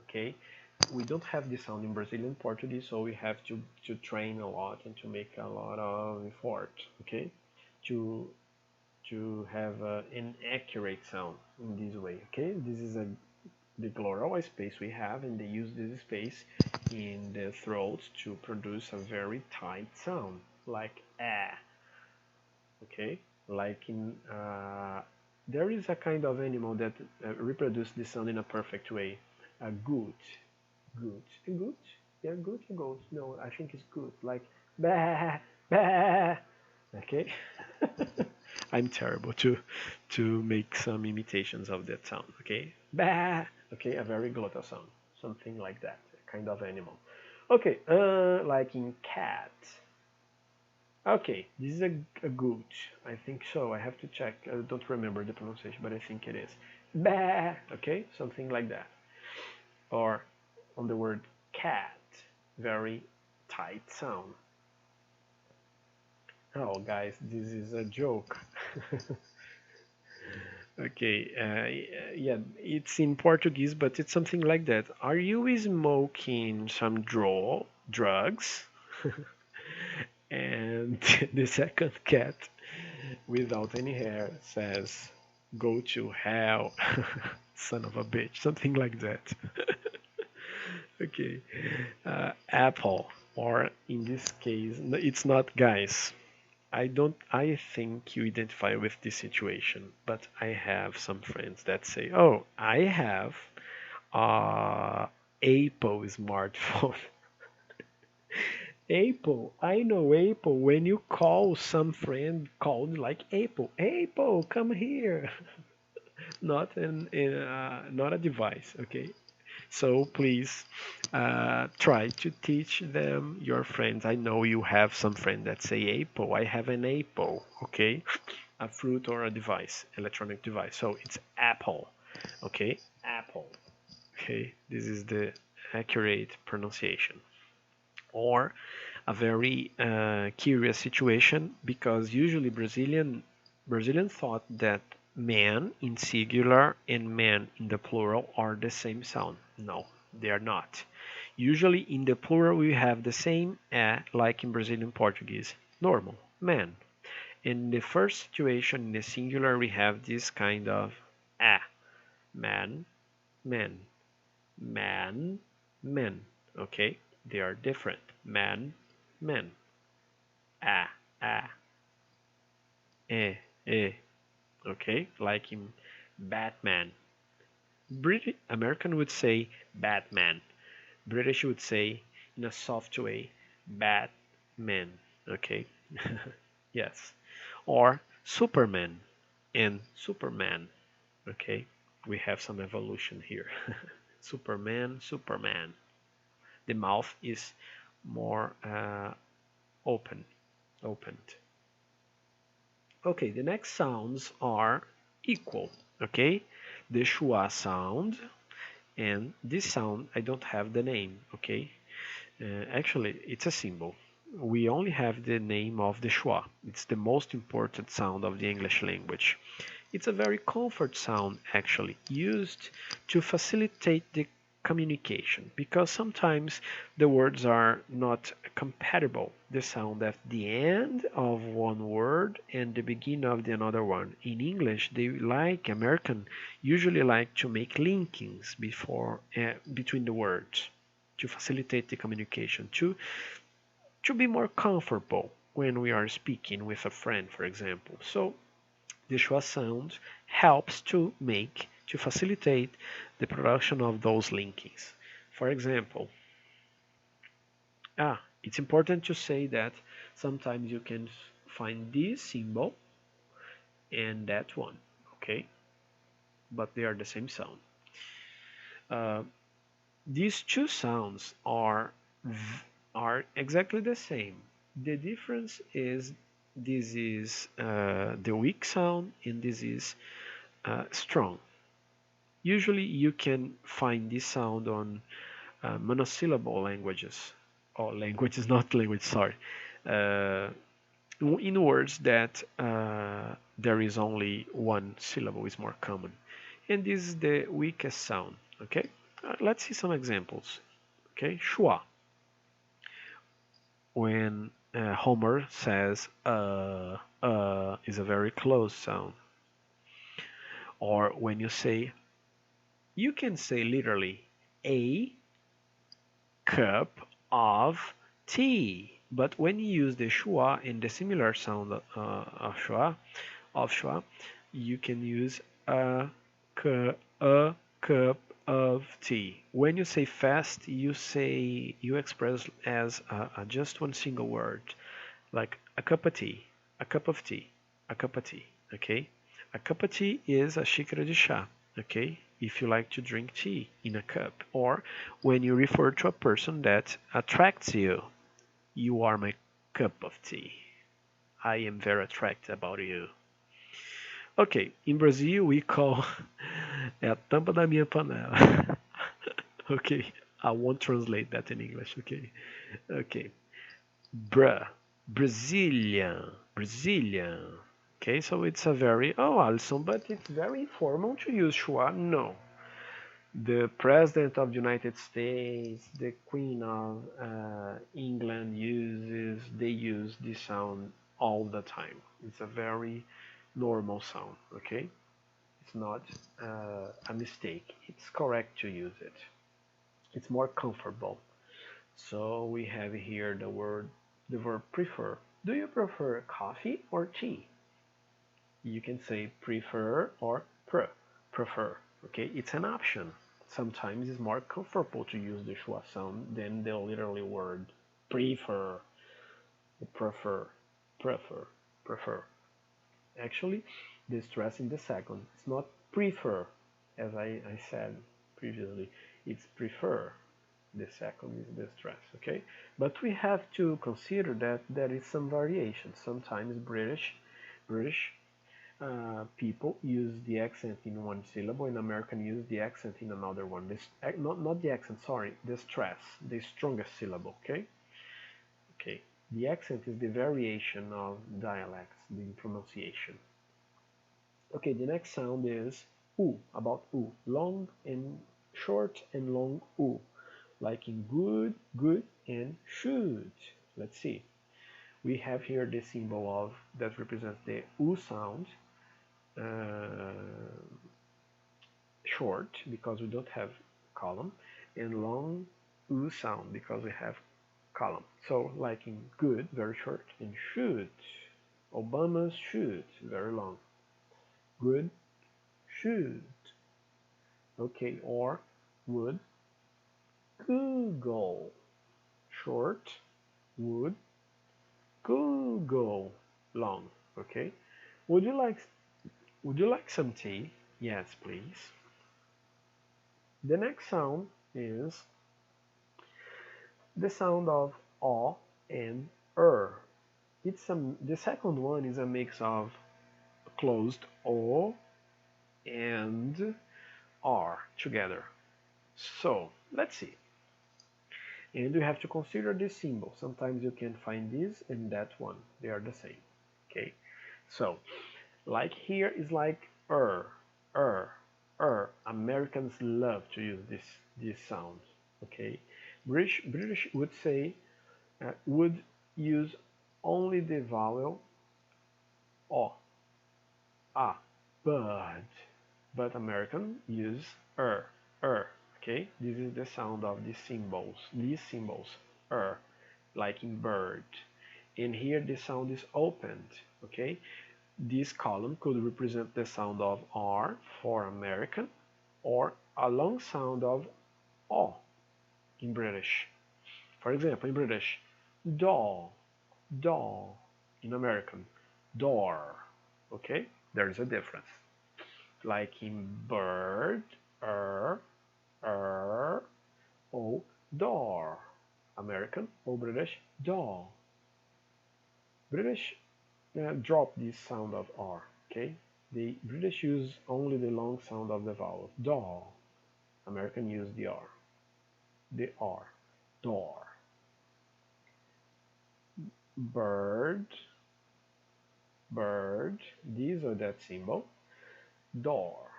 okay? We don't have this sound in Brazilian Portuguese, so we have to train a lot and to make a lot of effort, okay? To have an accurate sound in this way, okay? This is the glottal space we have, and they use this space in the throat to produce a very tight sound, like okay? Like in there is a kind of animal that reproduces the sound in a perfect way. A goat, goat, yeah, goat or goat? No, I think it's goat. Like bah, bah. Okay. I'm terrible to make some imitations of that sound. Okay, bah. Okay, a very glottal sound, something like that, a kind of animal. Okay, like in cat. Okay, this is a goat. I think so. I have to check. I don't remember the pronunciation, but I think it is. Bah. Okay, something like that. Or on the word cat, very tight sound. Oh, guys, this is a joke. Okay, yeah, it's in Portuguese, but it's something like that. Are you smoking some drugs? And the second cat, without any hair, says, "Go to hell, son of a bitch," something like that. Okay, apple, or in this case, it's not, guys. I don't. I think you identify with this situation, but I have some friends that say, "Oh, I have Apple smartphone." Apple, I know Apple. When you call some friend called like Apple, Apple, come here. Not a device, okay? So please try to teach them your friends. I know you have some friends that say Apple. I have an Apple, okay? A fruit or a device, electronic device. So it's Apple, okay? Apple, okay? This is the accurate pronunciation. Or a very curious situation, because usually Brazilian thought that man in singular and man in the plural are the same sound. No, they are not. Usually in the plural we have the same like in Brazilian Portuguese, normal, man. In the first situation, in the singular, we have this kind of man, man, man, men. Okay, they are different. Man, men. Ah, ah, eh. Okay, like in Batman. British American would say Batman. British would say in a soft way Batman. Okay, yes. Or Superman. and Superman. Okay, we have some evolution here. Superman, Superman. The mouth is more opened. Okay, the next sounds are equal. Okay, the schwa sound and this sound I don't have the name. Okay, actually it's a symbol. We only have the name of the schwa. It's the most important sound of the English language. It's a very comfort sound actually, used to facilitate the communication because sometimes the words are not compatible. The sound at the end of one word and the beginning of the another one. In English, American usually like to make linkings between the words to facilitate the communication, to be more comfortable when we are speaking with a friend, for example. So the schwa sound helps to facilitate the production of those linkings. For example, it's important to say that sometimes you can find this symbol and that one, okay? But they are the same sound. Uh, these two sounds are exactly the same. The difference is this is the weak sound and this is strong. Usually you can find this sound on monosyllable languages, or languages, not language, sorry, uh, in words that there is only one syllable is more common. And this is the weakest sound, okay? Let's see some examples, okay? Schwa. When Homer says is a very close sound. Or when you can say literally a cup of tea. But when you use the schwa and the similar sound of schwa, you can use a cup of tea. When you say fast, you express as just one single word, like a cup of tea, a cup of tea, a cup of tea. Okay, a cup of tea is a xícara de chá. Okay, if you like to drink tea in a cup, or when you refer to a person that attracts you, you are my cup of tea. I am very attracted about you. Okay, in Brazil we call é a tampa da minha panela. Okay, I won't translate that in English. Okay, bruh, Brazilian. Okay, so it's a very, oh, Alyson, but it's very formal to use schwa. No, the President of the United States, the Queen of England they use this sound all the time. It's a very normal sound, okay? It's not a mistake. It's correct to use it. It's more comfortable. So we have here the verb prefer. Do you prefer coffee or tea? You can say prefer or prefer. Okay, it's an option. Sometimes it's more comfortable to use the schwa sound than the literally word prefer, prefer, prefer. Actually, the stress in the second. It's not prefer, as I said previously. It's prefer. The second is the stress, okay? But we have to consider that there is some variation. Sometimes British people use the accent in one syllable, and American use the accent in another one. Not the accent, sorry, the stress, the strongest syllable, okay? Okay, the accent is the variation of dialects, the pronunciation. Okay, the next sound is u, about u, long and short and long u, like in good, good, and should. Let's see. We have here the symbol of that represents the u sound, short because we don't have column, and long u sound because we have column. So like in good, very short, and should. Obama's should, very long. Good, should. Okay, or would Google. Short, would Google. Long. Okay. Would you like Would you like some tea? Yes, please. The next sound is the sound of O and the second one is a mix of closed O and R together. So let's see. And you have to consider this symbol. Sometimes you can find this and that one. They are the same. Okay. So like here is like er. Americans love to use this sound. Okay. British would say would use only the vowel O, A, but American use er. Okay, this is the sound of these symbols, like in bird. And here the sound is opened. Okay, this column could represent the sound of R for American, or a long sound of O in British. For example, in British, doll, doll. In American, door. Okay, there is a difference. Like in bird, o, door. American or British, door. British drop this sound of R. Okay, the British use only the long sound of the vowel, door. American use the R, door. Bird, this or that symbol, door.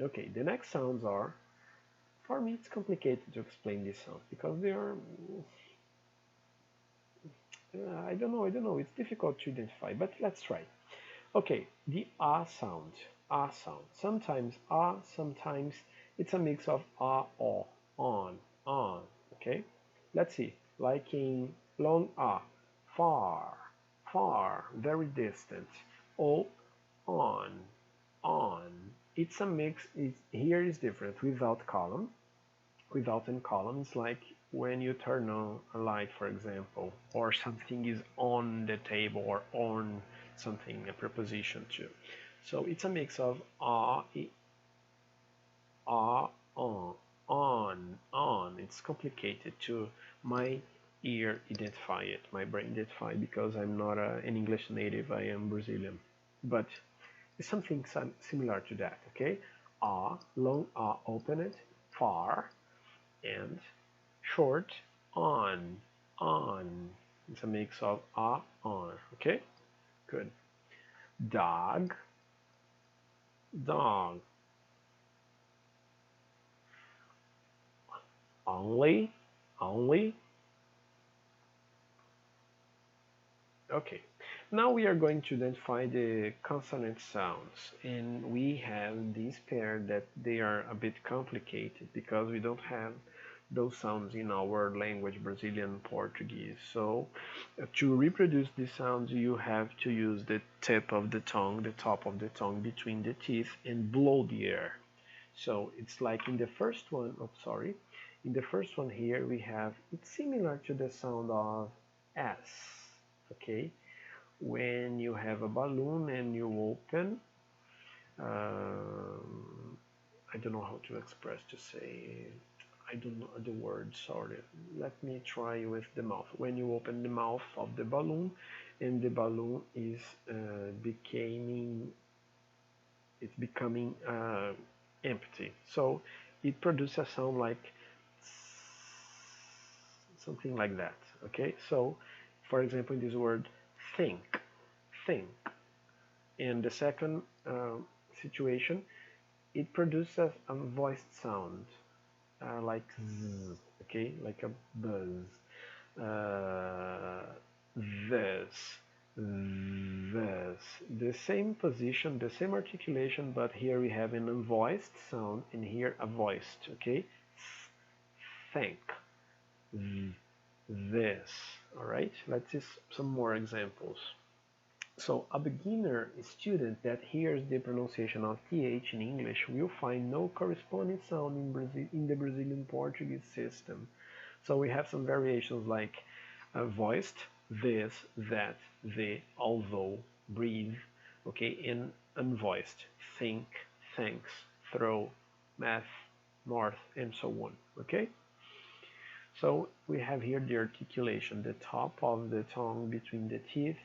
Okay, the next sounds are, for me it's complicated to explain these sounds because they are, I don't know, it's difficult to identify, but let's try. Okay, the sound, sound. Sometimes sometimes it's a mix of o, on, okay? Let's see, like in long far, very distant, o, on. It's a mix, here is different, without column, without any columns, like when you turn on a light, for example, or something is on the table or on something, a preposition too. So it's a mix of on. It's complicated to my ear identify it, my brain identify, because I'm not an English native, I am Brazilian. But it's something similar to that, okay? Long open it, far, and short, on. It's a mix of on, okay? Good. Dog, dog. Only. Okay. Now we are going to identify the consonant sounds, and we have this pair that they are a bit complicated because we don't have those sounds in our language, Brazilian Portuguese. So to reproduce these sounds, you have to use the tip of the tongue, the top of the tongue between the teeth, and blow the air. So it's like in the first one, in the first one here we have, it's similar to the sound of S, okay? When you have a balloon and you open, I don't know how to express, to say, I don't know the word, sorry. Let me try with the mouth. When you open the mouth of the balloon and the balloon is becoming empty. So it produces a sound like something like that, okay? So, for example, in this word, think. In the second situation, it produces a voiced sound, like z, okay, like a buzz. This, the same position, the same articulation, but here we have an unvoiced sound, and here a voiced, okay? Think, this, all right? Let's see some more examples. So a beginner student that hears the pronunciation of th in English will find no corresponding sound in the Brazilian Portuguese system. So we have some variations like voiced, this, that, the, although, breathe, okay, and unvoiced. Think, thanks, throw, math, north, and so on. Okay? So we have here the articulation, the top of the tongue between the teeth,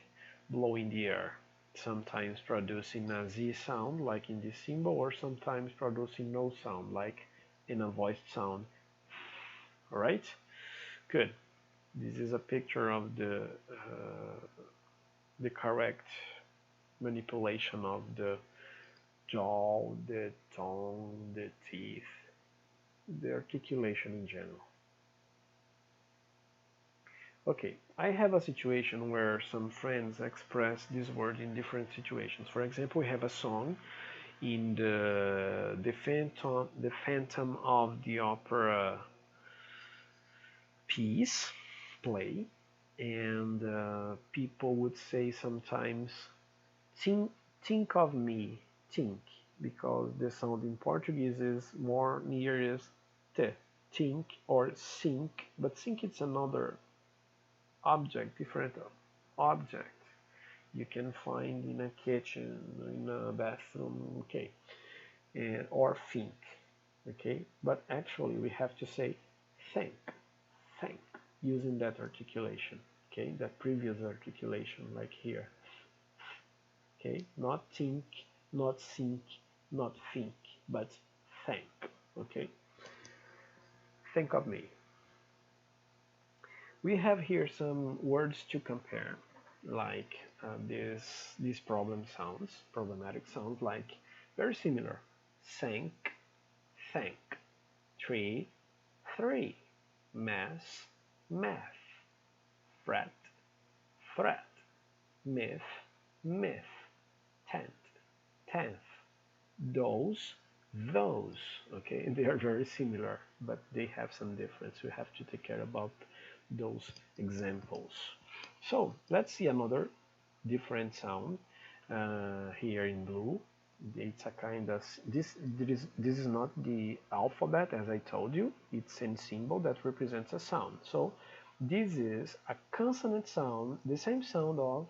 blowing the air, sometimes producing a Z sound like in this symbol, or sometimes producing no sound like in a voiced sound. Alright? Good. This is a picture of the correct manipulation of the jaw, the tongue, the teeth, the articulation in general. Okay, I have a situation where some friends express this word in different situations. For example, we have a song in the Phantom of the Opera piece, play, and people would say sometimes, think of me, think, because the sound in Portuguese is more nearest t, think or sink, but sink it's another object, different object you can find in a kitchen, in a bathroom, okay, or think, okay, but actually we have to say think, think, using that articulation, okay, that previous articulation, like here, okay, not think, not sink, not think, but think, okay, think of me. We have here some words to compare, like these problematic sounds, like very similar: sank, thank, tree, three, mass, math, fret, threat, myth, myth, tent, tenth, those, those. Okay, they are very similar, but they have some difference. We have to take care about those examples. So let's see another different sound here in blue. It's a kind of this is not the alphabet, as I told you. It's a symbol that represents a sound. So this is a consonant sound, the same sound of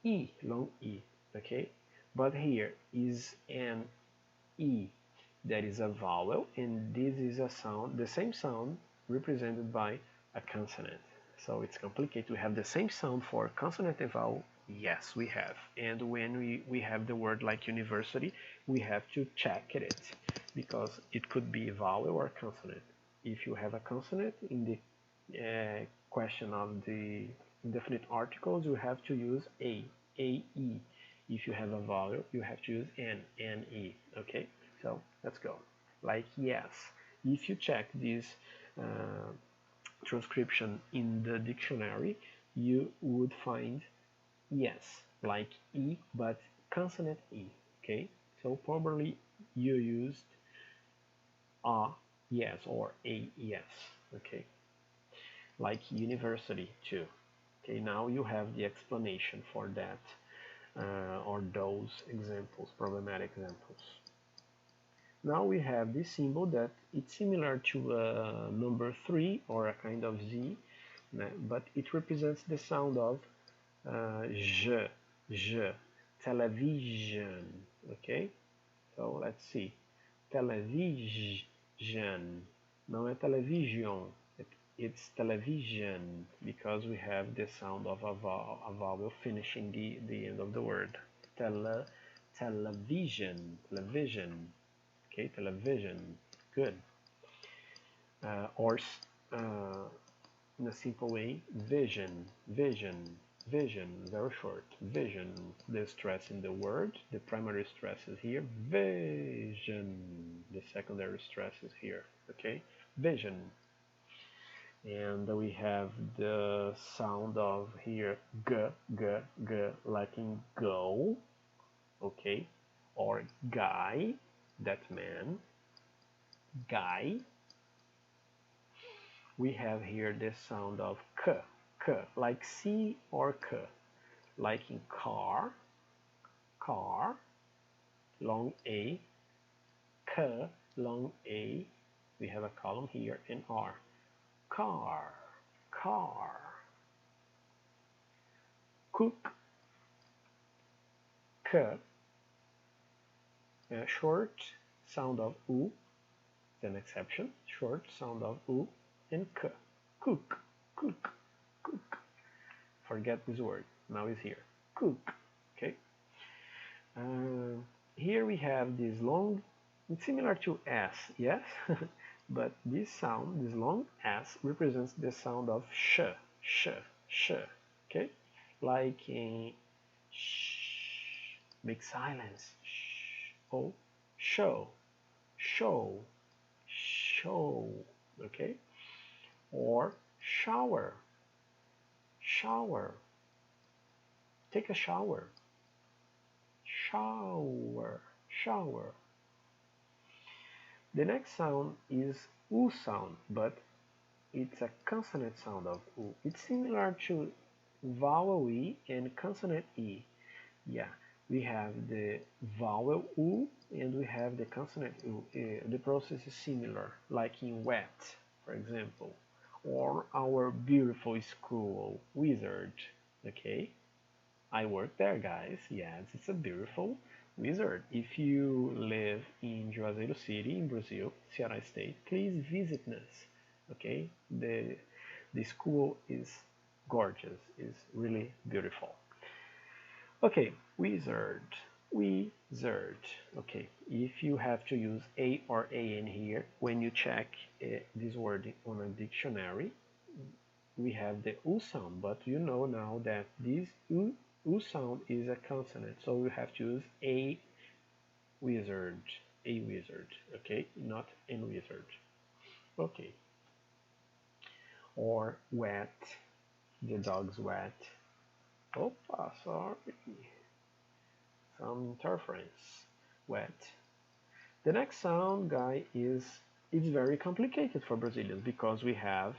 E, long E, okay? But here is an E that is a vowel, and this is a sound, the same sound represented by a consonant. So it's complicated. We have the same sound for consonant and vowel. Yes, we have. And when we have the word like university, we have to check it, because it could be vowel or consonant. If you have a consonant in the question of the indefinite articles, you have to use a, e. If you have a vowel, you have to use n, ne. Okay, so let's go. Like yes. If you check this transcription in the dictionary, you would find yes, like E, but consonant E, okay? So probably you used a yes or a yes, okay? Like university too. Okay, now you have the explanation for that or those examples, problematic examples. Now we have this symbol that it's similar to number 3 or a kind of Z, but it represents the sound of j, television, okay? So let's see, television, não é television, it's television, because we have the sound of a vowel finishing the end of the word. Television, okay, television, good. Or in a simple way, vision, very short, vision, the stress in the word, the primary stress is here, vision, the secondary stress is here, okay, vision. And we have the sound of here, g, like in go, okay, or guy, that man, guy. We have here the sound of k, like C or k, like in car, long A, k, long A, we have a column here, and R, car, cook, k, Short sound of U is an exception. Short sound of U and K. Cook, cook, cook. Forget this word. Now it's here. Cook. Okay. Here we have this long, it's similar to S, yes? But this sound, this long S, represents the sound of sh, sh, sh. Okay? Like in shh, big silence. Shh. Oh, show, show, show. Okay? Or shower, shower. Take a shower. Shower, shower. The next sound is U sound, but it's a consonant sound of U. It's similar to vowel E and consonant E. Yeah, we have the vowel U and we have the consonant U. The process is similar, like in wet, for example, or our beautiful school, Wizard. Okay, I work there, guys. Yes, it's a beautiful Wizard. If you live in Juazeiro City in Brazil, Ceará State, please visit us. Okay, the school is gorgeous, is really beautiful. Okay, wizard, wizard. Okay, if you have to use a or an here, when you check this word on a dictionary, we have the U sound, but you know now that this U sound is a consonant, so we have to use a wizard, okay, not an wizard. Okay. Or wet, the dog's wet. Opa, sorry. Some interference. Wet. The next sound, guy, is it's very complicated for Brazilians because we have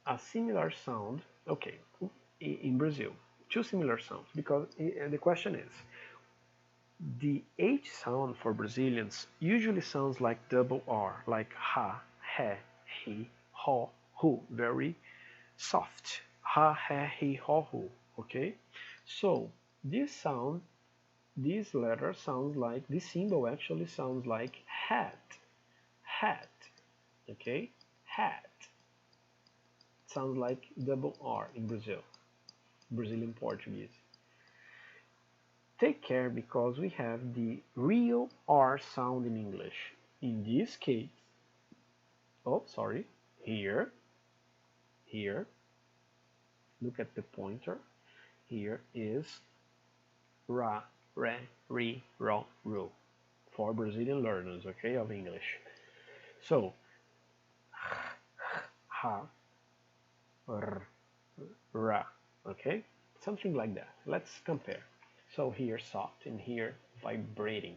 a similar sound. Okay, in Brazil, two similar sounds because the question is the H sound for Brazilians usually sounds like double R, like ha, he, ho, hu, very soft. Ha, he, ho, hu. Okay, so this sound, this letter sounds like, this symbol actually sounds like hat, hat. Okay, hat. It sounds like double R in Brazil, Brazilian Portuguese. Take care because we have the real R sound in English. In this case, oh, sorry, here, look at the pointer. Here is ra, re, ri, ro, ru for Brazilian learners, okay, of English. So, ha, r, ra, okay, something like that. Let's compare. So here soft and here vibrating.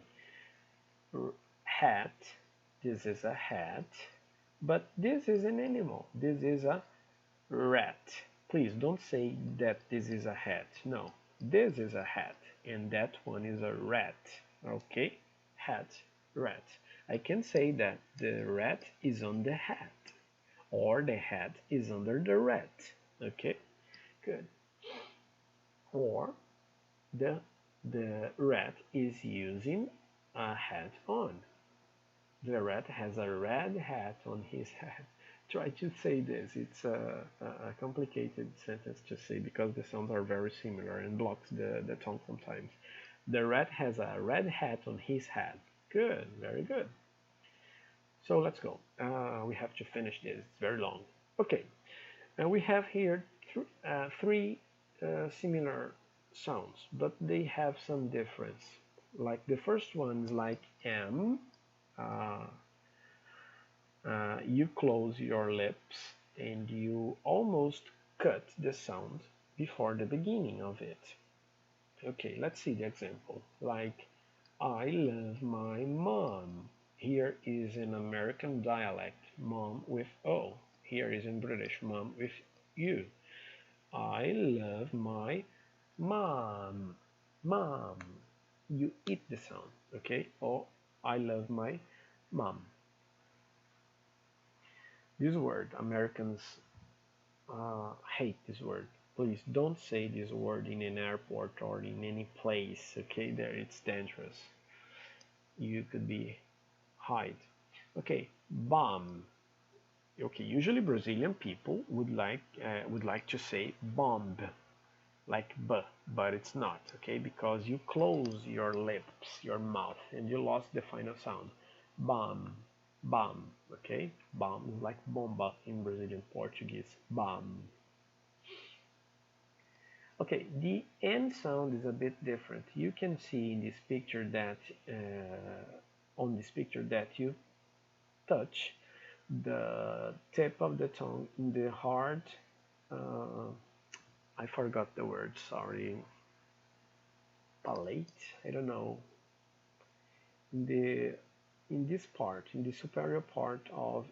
Hat, this is a hat, but this is an animal. This is a rat. Please don't say that this is a hat. No, this is a hat and that one is a rat. Okay, hat, rat. I can say that the rat is on the hat or the hat is under the rat. Okay, good. Or the rat is using a hat on. The rat has a red hat on his head. Try to say this. It's a complicated sentence to say because the sounds are very similar and blocks the tongue sometimes. The rat has a red hat on his head. Good, very good. So let's go. We have to finish this. It's very long. Okay, and we have here three similar sounds, but they have some difference. Like the first one is like M. You close your lips and you almost cut the sound before the beginning of it. Okay, let's see the example. Like, I love my mom. Here is an American dialect, mom with O. Here is in British, mom with U. I love my mom. Mom. You eat the sound, okay? Or I love my mom. This word, Americans hate this word. Please don't say this word in an airport or in any place, okay? There it's dangerous. You could be hide. Okay, bomb. Okay, usually Brazilian people would like to say bomb, like b, but it's not. Okay, because you close your lips, your mouth, and you lost the final sound. Bomb, bomb. Okay, bomb is like bomba in Brazilian Portuguese. Bomb. Okay, the N sound is a bit different. You can see in this picture that on this picture that you touch the tip of the tongue in the hard. Uh, I forgot the word. Sorry, palate. I don't know. In the in this part, in the superior part of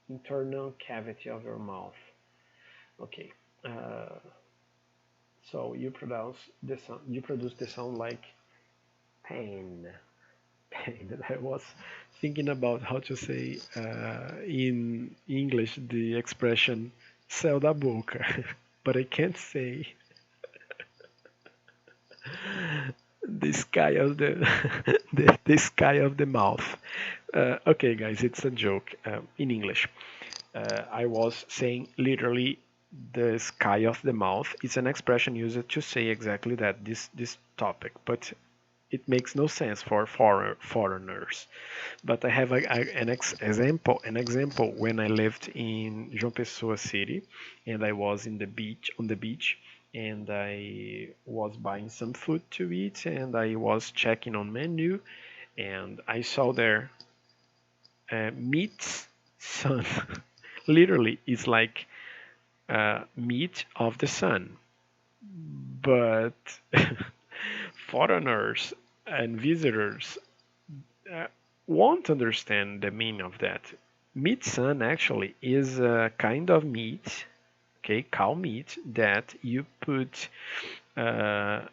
internal cavity of your mouth. Okay. Uh, so you produce the sound. You produce the sound like pain. Pain. I was thinking about how to say in English the expression "céu da boca," but I can't say the sky of the the sky of the mouth. Okay, guys, it's a joke in English. I was saying literally the sky of the mouth is an expression used to say exactly that this topic, but it makes no sense for foreigners. But I have an example when I lived in João Pessoa city, and I was in the beach on the beach, and I was buying some food to eat, and I was checking on menu, and I saw there meat sun. Literally, it's like meat of the sun, but foreigners and visitors uh, won't understand the meaning of that. Meat sun actually is a kind of meat, okay, cow meat that you put uh,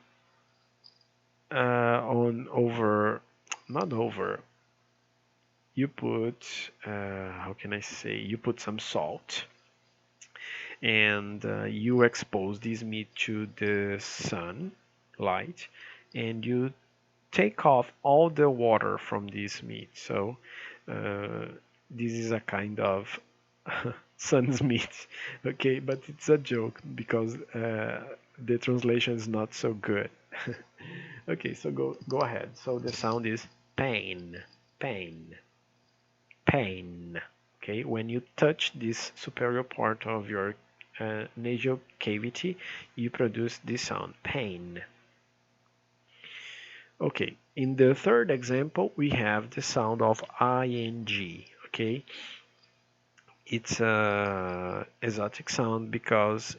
on over, not over. You put how can I say? You put some salt, and you expose this meat to the sun light, and you take off all the water from this meat. So this is a kind of sun's meat. Okay, but it's a joke because the translation is not so good. Okay, so go ahead. So the sound is pain, pain, pain. Okay, when you touch this superior part of your nasal cavity, you produce this sound, pain. Okay, in the third example, we have the sound of ing. Okay, it's a exotic sound because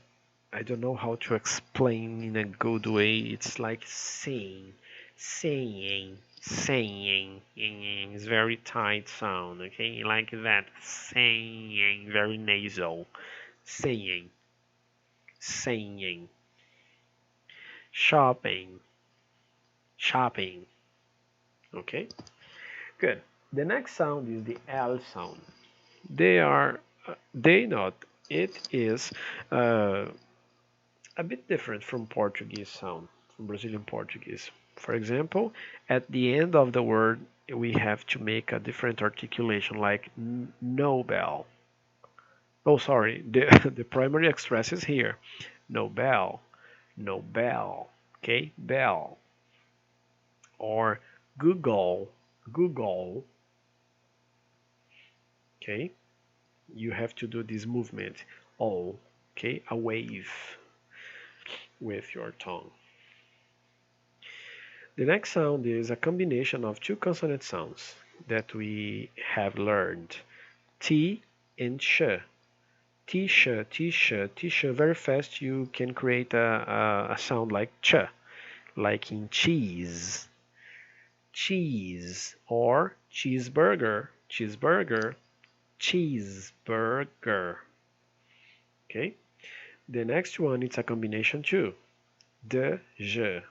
I don't know how to explain in a good way. It's like saying, saying, saying. It's very tight sound. Okay, like that, saying, very nasal, saying, saying, shopping, shopping. Okay, good. The next sound is the L sound. They are, they not. It is a bit different from Portuguese sound, from Brazilian Portuguese. For example, at the end of the word, we have to make a different articulation, like Nobel. Oh, sorry, the the primary express is here. Nobel, Nobel. Okay, bell or Google, Google. Okay, you have to do this movement. Oh, okay, a wave with your tongue. The next sound is a combination of two consonant sounds that we have learned. T and sh. T-sh, T-sh, T-sh. Very fast you can create a sound like ch, like in cheese. Cheese or cheeseburger, cheeseburger, cheeseburger. Okay. The next one it's a combination too. De, j,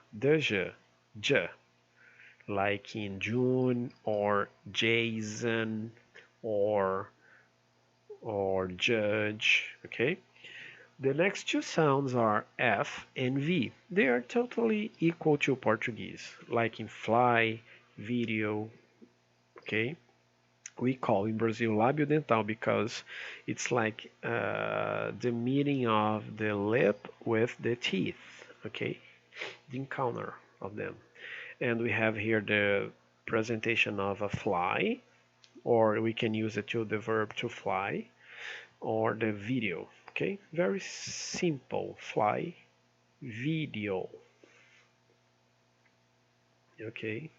like in June or Jason or judge. Okay. The next two sounds are F and V. They are totally equal to Portuguese, like in fly, video, okay? We call in Brazil lábio dental because it's like the meeting of the lip with the teeth, okay? The encounter of them. And we have here the presentation of a fly, or we can use it to the verb to fly, or the video, okay? Very simple, fly, video, okay?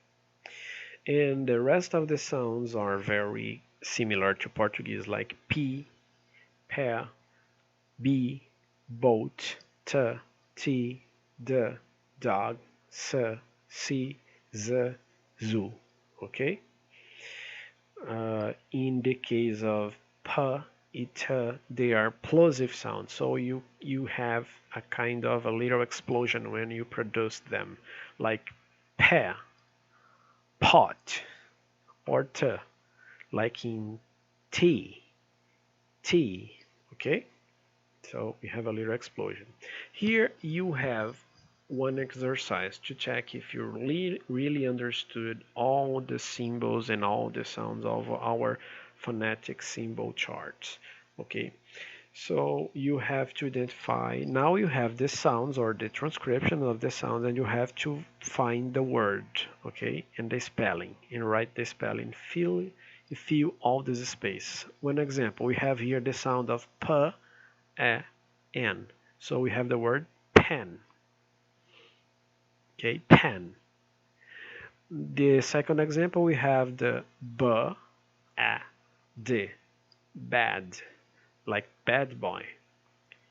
And the rest of the sounds are very similar to Portuguese, like P, pé, B, boat, T, T, D, dog, S, C, Z, zoo, okay? In the case of P, it, they are plosive sounds, so you have a kind of a little explosion when you produce them, like pé, pot, or T, like in tea, tea, okay? So we have a little explosion. Here you have one exercise to check if you really understood all the symbols and all the sounds of our phonetic symbol charts. Okay, so you have to identify, now you have the sounds or the transcription of the sounds, and you have to find the word, okay, and the spelling, and write the spelling. Fill all this space. One example, we have here the sound of P, E, N. So we have the word pen. Okay, pen. The second example, we have the B, A, D, bad, like bad boy.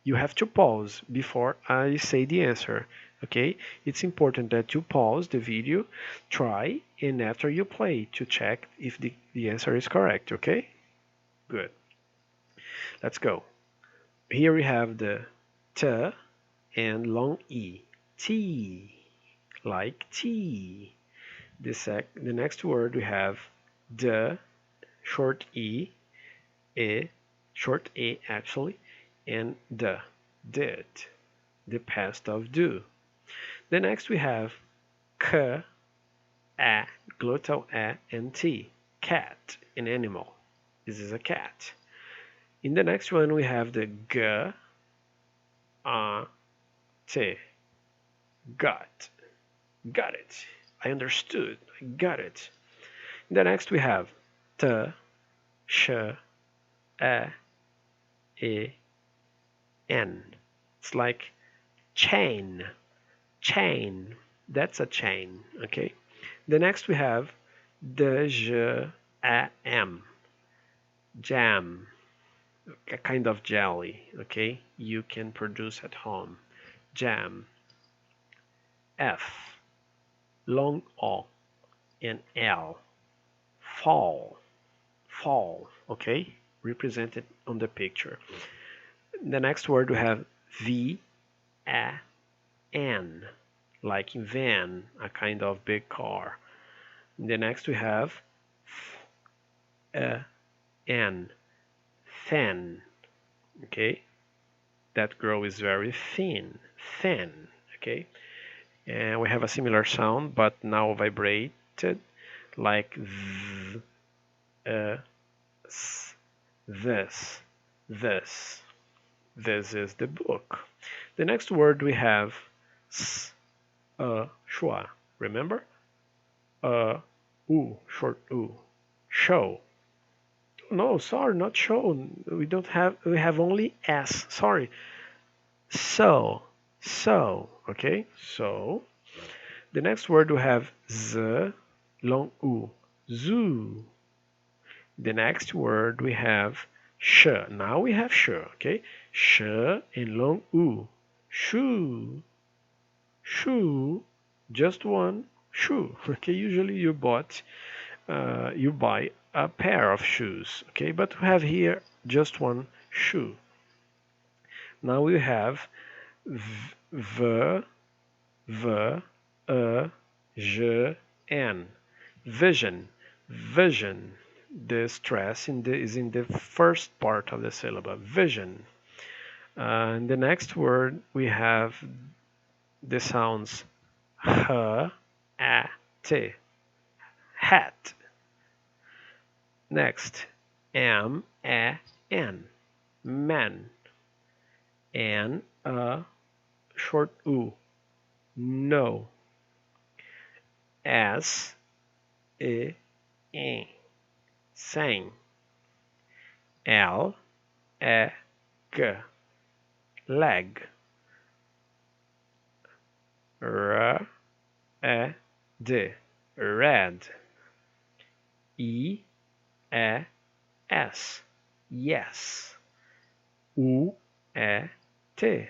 You have to pause before I say the answer. Okay, it's important that you pause the video, try, and after you play to check if the answer is correct. Okay, good. Let's go. Here we have the T and long E, tea, like tea. The next word we have the, short E, short A actually, and did, the past of do. The next we have k, a, glottal A, and T, cat, an animal. This is a cat. In the next one we have the g, a, t, got, got it. I understood. I got it. The next we have t, sh, e, e, n. It's like chain, chain. That's a chain. Okay. The next we have the j, a, m, jam, a kind of jelly. Okay, you can produce at home. Jam. F, long O, and L, fall, fall, okay, represented on the picture. The next word we have V, A, N, like in van, a kind of big car. The next we have N, thin, okay, that girl is very thin, thin, okay. And we have a similar sound, but now vibrated, like th, s, this, this. This is the book. The next word we have s, schwa. Remember? U, short u. Show. No, sorry, not show. We don't have. We have only s. Sorry. So, okay. So, the next word we have z, long u, zoo. The next word we have sh. Now we have sh, okay? Sh and long u, shoe, shoe, just one shoe. Okay, usually you buy a pair of shoes, okay? But we have here just one shoe. Now we have v, j, n, vision, vision. The stress is in the first part of the syllable, vision. In the next word, we have the sounds h, a, t, hat. Next, m, a, n, man. N, a, short u, no. S, I, in, sang. L, E, g, leg. R, E, d, red. E, E, s, yes. U, E, t,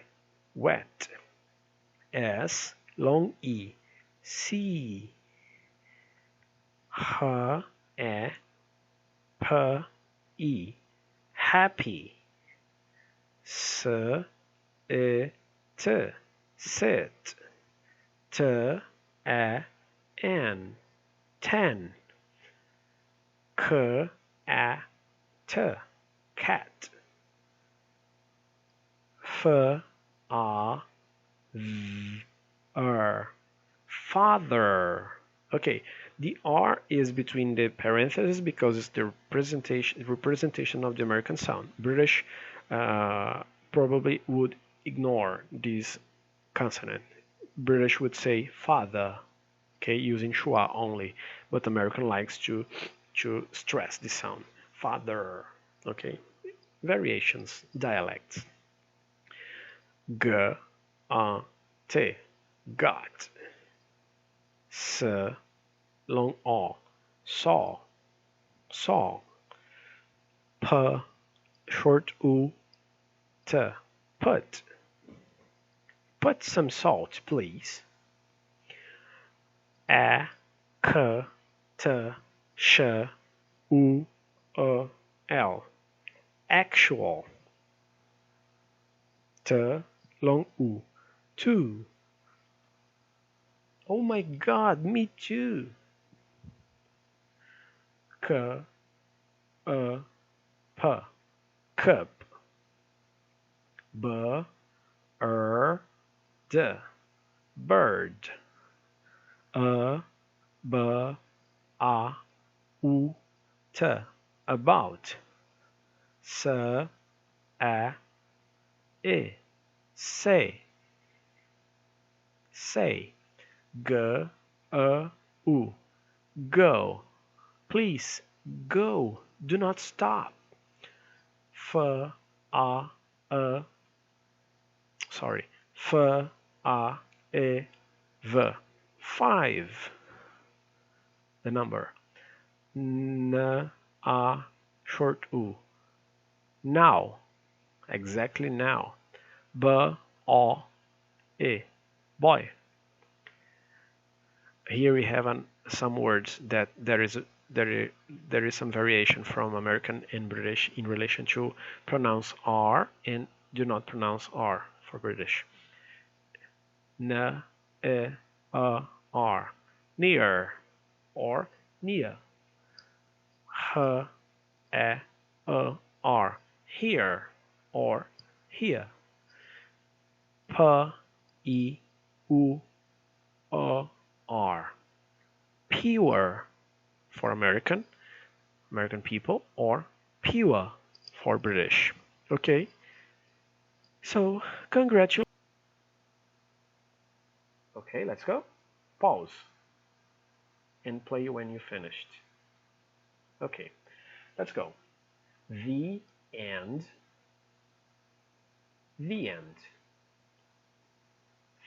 wet. S, long E, see. H, E, p, e, happy. S, I, t, sit. T, A, n, ten. K, A, t, cat. F, A, v, r, father. Okay, the R is between the parentheses because it's the representation of the American sound. British probably would ignore this consonant. British would say father, okay, using schwa only, but American likes to stress the sound. Father, okay. Variations, dialects. G, A, T, got. S, long O, saw, saw. P, short U, T, put. Put some salt, please. A, K, T, sh, U, L. Actual. T, long U, two. Oh my god, me too. K, P, cup. B, d, bird. B, a, u, t, about. S, a, I, say. Say. G, u, go. Please go. Do not stop. F, a, sorry. F, a, e, v. Five. The number. N, a, short u. Now. Exactly now. B, o, e. Boy. Here we have some words that there is some variation from American and British in relation to pronounce R and do not pronounce R for British. N, e, a, r. Near or near. H, e, a, r. Here or here. P, I, U, O, R. Pure for American people, or pure for British. Okay, so congratulations. Okay, let's go. Pause and play when you finished. Okay, let's go. The end. The end.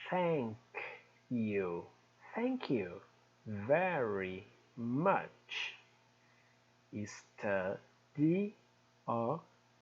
Thank you. Thank you very much. Study